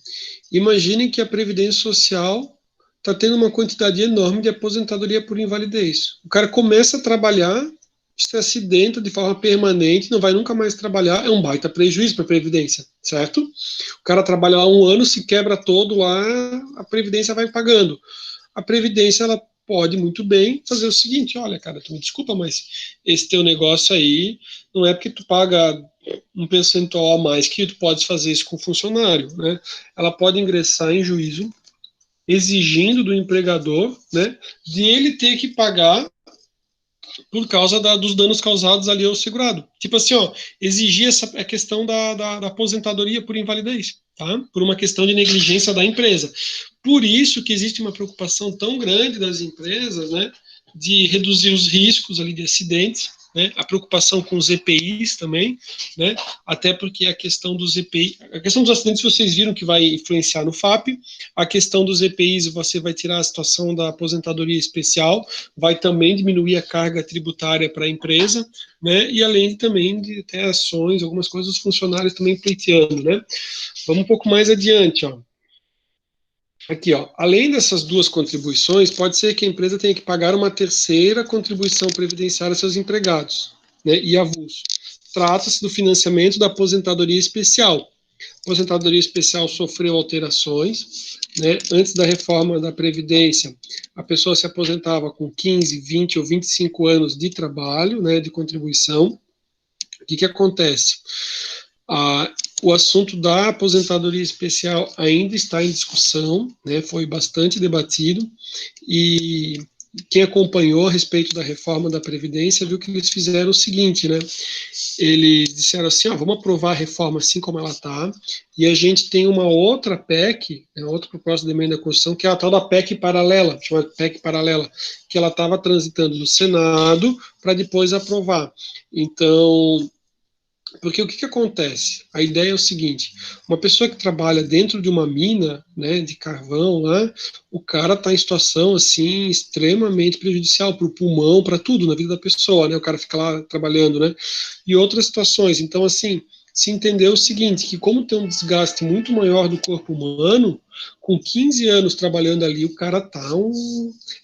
imaginem que a Previdência Social está tendo uma quantidade enorme de aposentadoria por invalidez. O cara começa a trabalhar, se acidenta de forma permanente, não vai nunca mais trabalhar, é um baita prejuízo para a Previdência, certo? O cara trabalha lá um ano, se quebra todo lá, a Previdência vai pagando. A Previdência, ela pode muito bem fazer o seguinte, olha, cara, tu me desculpa, mas esse teu negócio aí, não é porque tu paga um percentual a mais que tu pode fazer isso com o funcionário, né? Ela pode ingressar em juízo, exigindo do empregador, né, de ele ter que pagar por causa dos danos causados ali ao segurado. Tipo assim, ó, exigir a questão da aposentadoria por invalidez, tá? Por uma questão de negligência da empresa. Por isso que existe uma preocupação tão grande das empresas, né, de reduzir os riscos ali de acidentes, né, a preocupação com os EPIs também, né, até porque a questão dos EPIs, a questão dos acidentes vocês viram que vai influenciar no FAP, a questão dos EPIs você vai tirar a situação da aposentadoria especial, vai também diminuir a carga tributária para a empresa, né, e além também de ter ações, algumas coisas, os funcionários também pleiteando, né. Vamos um pouco mais adiante, ó. Aqui, ó, além dessas duas contribuições, pode ser que a empresa tenha que pagar uma terceira contribuição previdenciária a seus empregados, né, e avulso. Trata-se do financiamento da aposentadoria especial. A aposentadoria especial sofreu alterações, né, antes da reforma da Previdência, a pessoa se aposentava com 15, 20 ou 25 anos de trabalho, né, de contribuição. O que acontece? O assunto da aposentadoria especial ainda está em discussão, né, foi bastante debatido, e quem acompanhou a respeito da reforma da Previdência viu que eles fizeram o seguinte, né, eles disseram assim, ó, vamos aprovar a reforma assim como ela está, e a gente tem uma outra PEC, né, outra proposta de emenda à Constituição, que é a tal da PEC paralela, chamada PEC paralela, que ela estava transitando no Senado para depois aprovar. Então, porque o que acontece? A ideia é o seguinte, uma pessoa que trabalha dentro de uma mina, né, de carvão lá, o cara está em situação, assim, extremamente prejudicial para o pulmão, para tudo na vida da pessoa, né, o cara fica lá trabalhando, né, e outras situações. Então, assim, se entendeu o seguinte, que como tem um desgaste muito maior do corpo humano, com 15 anos trabalhando ali, o cara tá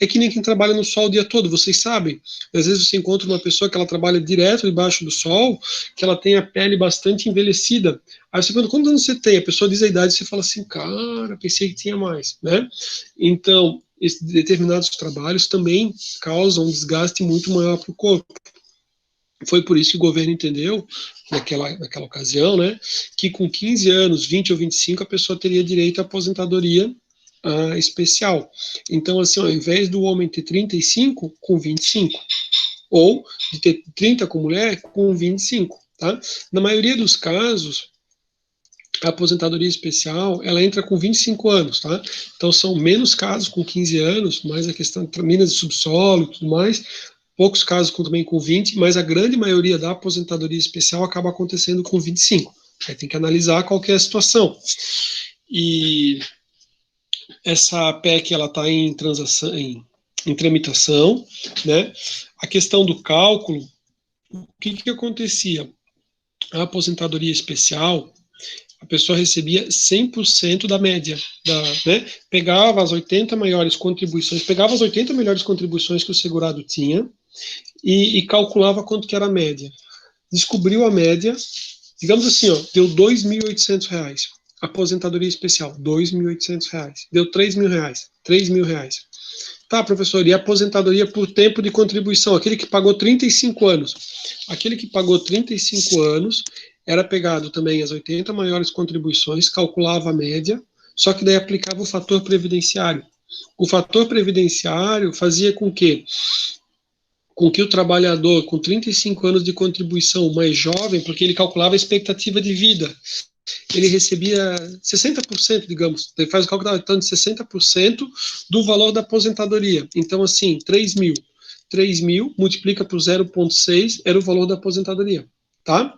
É que nem quem trabalha no sol o dia todo, vocês sabem. Às vezes você encontra uma pessoa que ela trabalha direto debaixo do sol, que ela tem a pele bastante envelhecida. Aí você pergunta, quantos anos você tem? A pessoa diz a idade e você fala assim, cara, pensei que tinha mais, né? Então, determinados trabalhos também causam um desgaste muito maior para o corpo. Foi por isso que o governo entendeu, naquela ocasião, né, que com 15 anos, 20 ou 25, a pessoa teria direito à aposentadoria especial. Então, assim, ao invés do homem ter 35, com 25. Ou de ter 30 com mulher, com 25. Tá? Na maioria dos casos, a aposentadoria especial, ela entra com 25 anos, tá? Então, são menos casos com 15 anos, mais a questão de minas de subsolo e tudo mais, poucos casos também com 20, mas a grande maioria da aposentadoria especial acaba acontecendo com 25. Aí tem que analisar qual que é a situação. E essa PEC, ela está em transação, em tramitação, né? A questão do cálculo, o que acontecia? A aposentadoria especial, a pessoa recebia 100% da média, né? Pegava as 80 maiores contribuições, pegava as 80 melhores contribuições que o segurado tinha e calculava quanto que era a média. Descobriu a média, digamos assim, ó, deu R$2.800. Aposentadoria especial, R$2.800. Deu R$3.000. R$3.000. Tá, professor, e a aposentadoria por tempo de contribuição? Aquele que pagou 35 anos. Aquele que pagou 35 anos era pegado também as 80 maiores contribuições, calculava a média, só que daí aplicava o fator previdenciário. O fator previdenciário fazia com que o trabalhador com 35 anos de contribuição mais jovem, porque ele calculava a expectativa de vida, ele recebia 60%, digamos, ele faz o cálculo de 60% do valor da aposentadoria. Então, assim, 3.000 multiplica por 0,6 era o valor da aposentadoria, tá?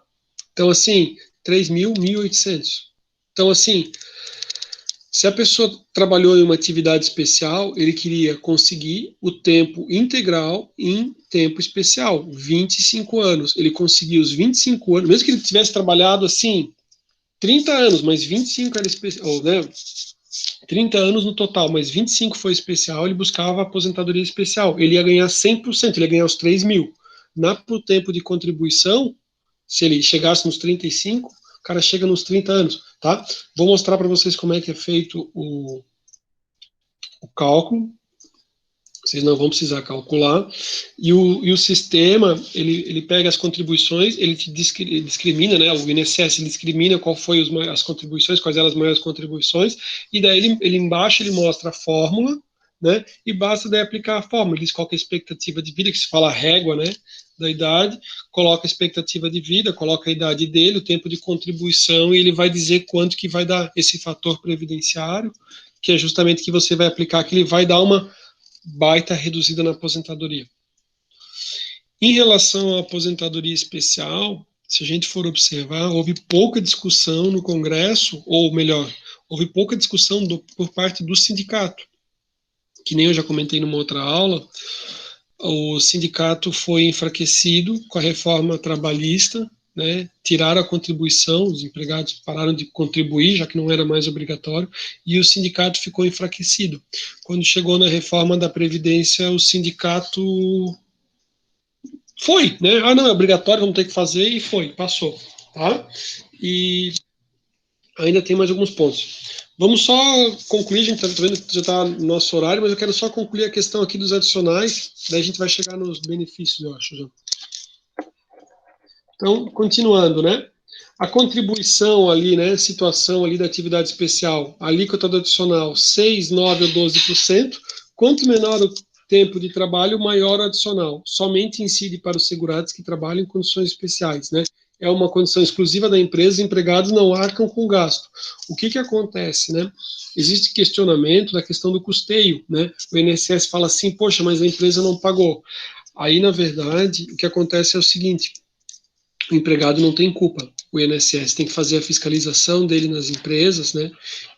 Então, assim, 3.000, 1.800. Então, assim, Se a pessoa trabalhou em uma atividade especial, ele queria conseguir o tempo integral em tempo especial, 25 anos. Ele conseguiu os 25 anos, mesmo que ele tivesse trabalhado assim 30 anos, mas 25 era especial, né? 30 anos no total, mas 25 foi especial, ele buscava a aposentadoria especial. Ele ia ganhar 100%, ele ia ganhar os 3 mil. Por tempo de contribuição, se ele chegasse nos 35, o cara chega nos 30 anos, tá? Vou mostrar para vocês como é que é feito o cálculo. Vocês não vão precisar calcular. E o sistema, ele pega as contribuições, ele te discrimina, né? O INSS discrimina qual foi as contribuições, quais eram as maiores contribuições, e daí ele embaixo ele mostra a fórmula, né? E basta daí aplicar a fórmula. Ele diz qual que é a expectativa de vida, que se fala régua, né? Da idade, coloca a expectativa de vida, coloca a idade dele, o tempo de contribuição, e ele vai dizer quanto que vai dar esse fator previdenciário, que é justamente que você vai aplicar, que ele vai dar uma baita reduzida na aposentadoria. Em relação à aposentadoria especial, se a gente for observar, houve pouca discussão no Congresso, ou melhor, houve pouca discussão por parte do sindicato. Que nem eu já comentei numa outra aula, o sindicato foi enfraquecido com a reforma trabalhista, né, tiraram a contribuição, os empregados pararam de contribuir, já que não era mais obrigatório, e o sindicato ficou enfraquecido. Quando chegou na reforma da Previdência, o sindicato foi, né? Ah, não, é obrigatório, vamos ter que fazer, e foi, passou, tá? E ainda tem mais alguns pontos. Vamos só concluir, a gente está vendo que já está no nosso horário, mas eu quero só concluir a questão aqui dos adicionais, daí a gente vai chegar nos benefícios, eu acho, já. Então, continuando, né? A contribuição ali, né, situação ali da atividade especial, a alíquota do adicional 6, 9 ou 12%, quanto menor o tempo de trabalho, maior o adicional. Somente incide para os segurados que trabalham em condições especiais, né? É uma condição exclusiva da empresa, os empregados não arcam com gasto. O que acontece, né? Existe questionamento da questão do custeio, né? O INSS fala assim, poxa, mas a empresa não pagou. Aí, na verdade, o que acontece é o seguinte, o empregado não tem culpa. O INSS tem que fazer a fiscalização dele nas empresas, né?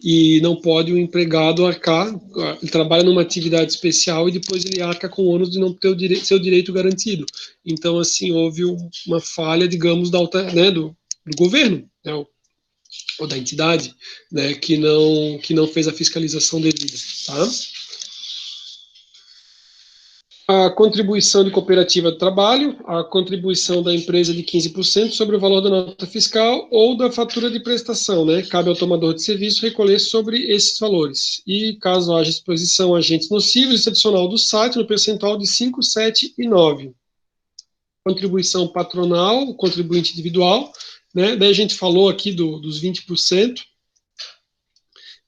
E não pode o empregado arcar, ele trabalha numa atividade especial e depois ele arca com o ônus de não ter seu direito garantido. Então, assim, houve uma falha, digamos, né, do governo, né, ou da entidade, né, que não fez a fiscalização devida, tá? A contribuição de cooperativa de trabalho, a contribuição da empresa de 15% sobre o valor da nota fiscal ou da fatura de prestação, né? Cabe ao tomador de serviço recolher sobre esses valores. E caso haja exposição a agentes nocivos, isso é adicional do site no percentual de 5, 7 e 9. Contribuição patronal, contribuinte individual, né? Daí a gente falou aqui dos 20%.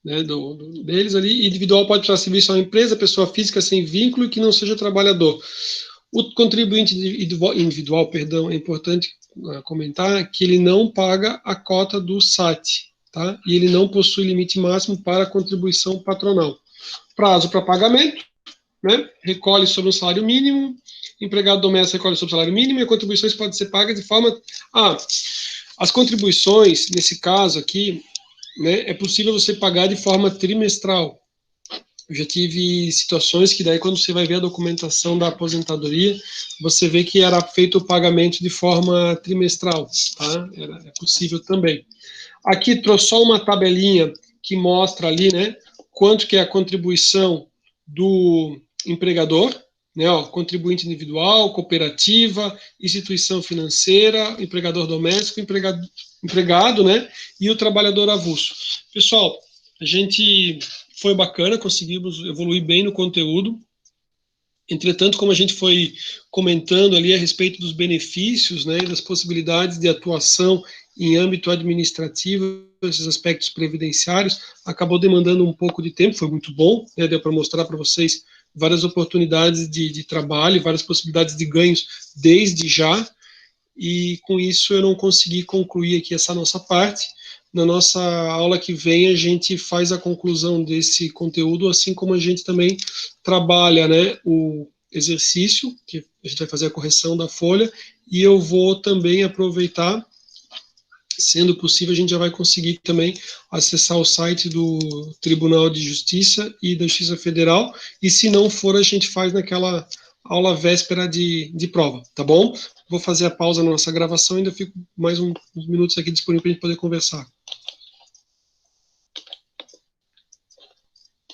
Né, deles ali, individual pode prestar serviço a uma empresa, pessoa física sem vínculo e que não seja trabalhador. O contribuinte individual, perdão, é importante comentar que ele não paga a cota do SAT, tá? E ele não possui limite máximo para a contribuição patronal. Prazo para pagamento, né? Recolhe sobre o salário mínimo, empregado doméstico recolhe sobre o salário mínimo e as contribuições podem ser pagas de forma... as contribuições, nesse caso aqui, né, é possível você pagar de forma trimestral. Eu já tive situações que daí quando você vai ver a documentação da aposentadoria, você vê que era feito o pagamento de forma trimestral, tá? É possível também. Aqui trouxe só uma tabelinha que mostra ali, né, quanto que é a contribuição do empregador, né, ó, contribuinte individual, cooperativa, instituição financeira, empregador doméstico, empregado, né, e o trabalhador avulso. Pessoal, a gente foi bacana, conseguimos evoluir bem no conteúdo. Entretanto, como a gente foi comentando ali a respeito dos benefícios, né, das possibilidades de atuação em âmbito administrativo, esses aspectos previdenciários, acabou demandando um pouco de tempo, foi muito bom, né, deu para mostrar para vocês várias oportunidades de trabalho, várias possibilidades de ganhos desde já, e com isso eu não consegui concluir aqui essa nossa parte. Na nossa aula que vem a gente faz a conclusão desse conteúdo, assim como a gente também trabalha, né, o exercício, que a gente vai fazer a correção da folha, e eu vou também aproveitar Sendo possível, a gente já vai conseguir também acessar o site do Tribunal de Justiça e da Justiça Federal, e se não for, a gente faz naquela aula véspera de prova, tá bom? Vou fazer a pausa na nossa gravação e ainda fico mais uns minutos aqui disponível para a gente poder conversar.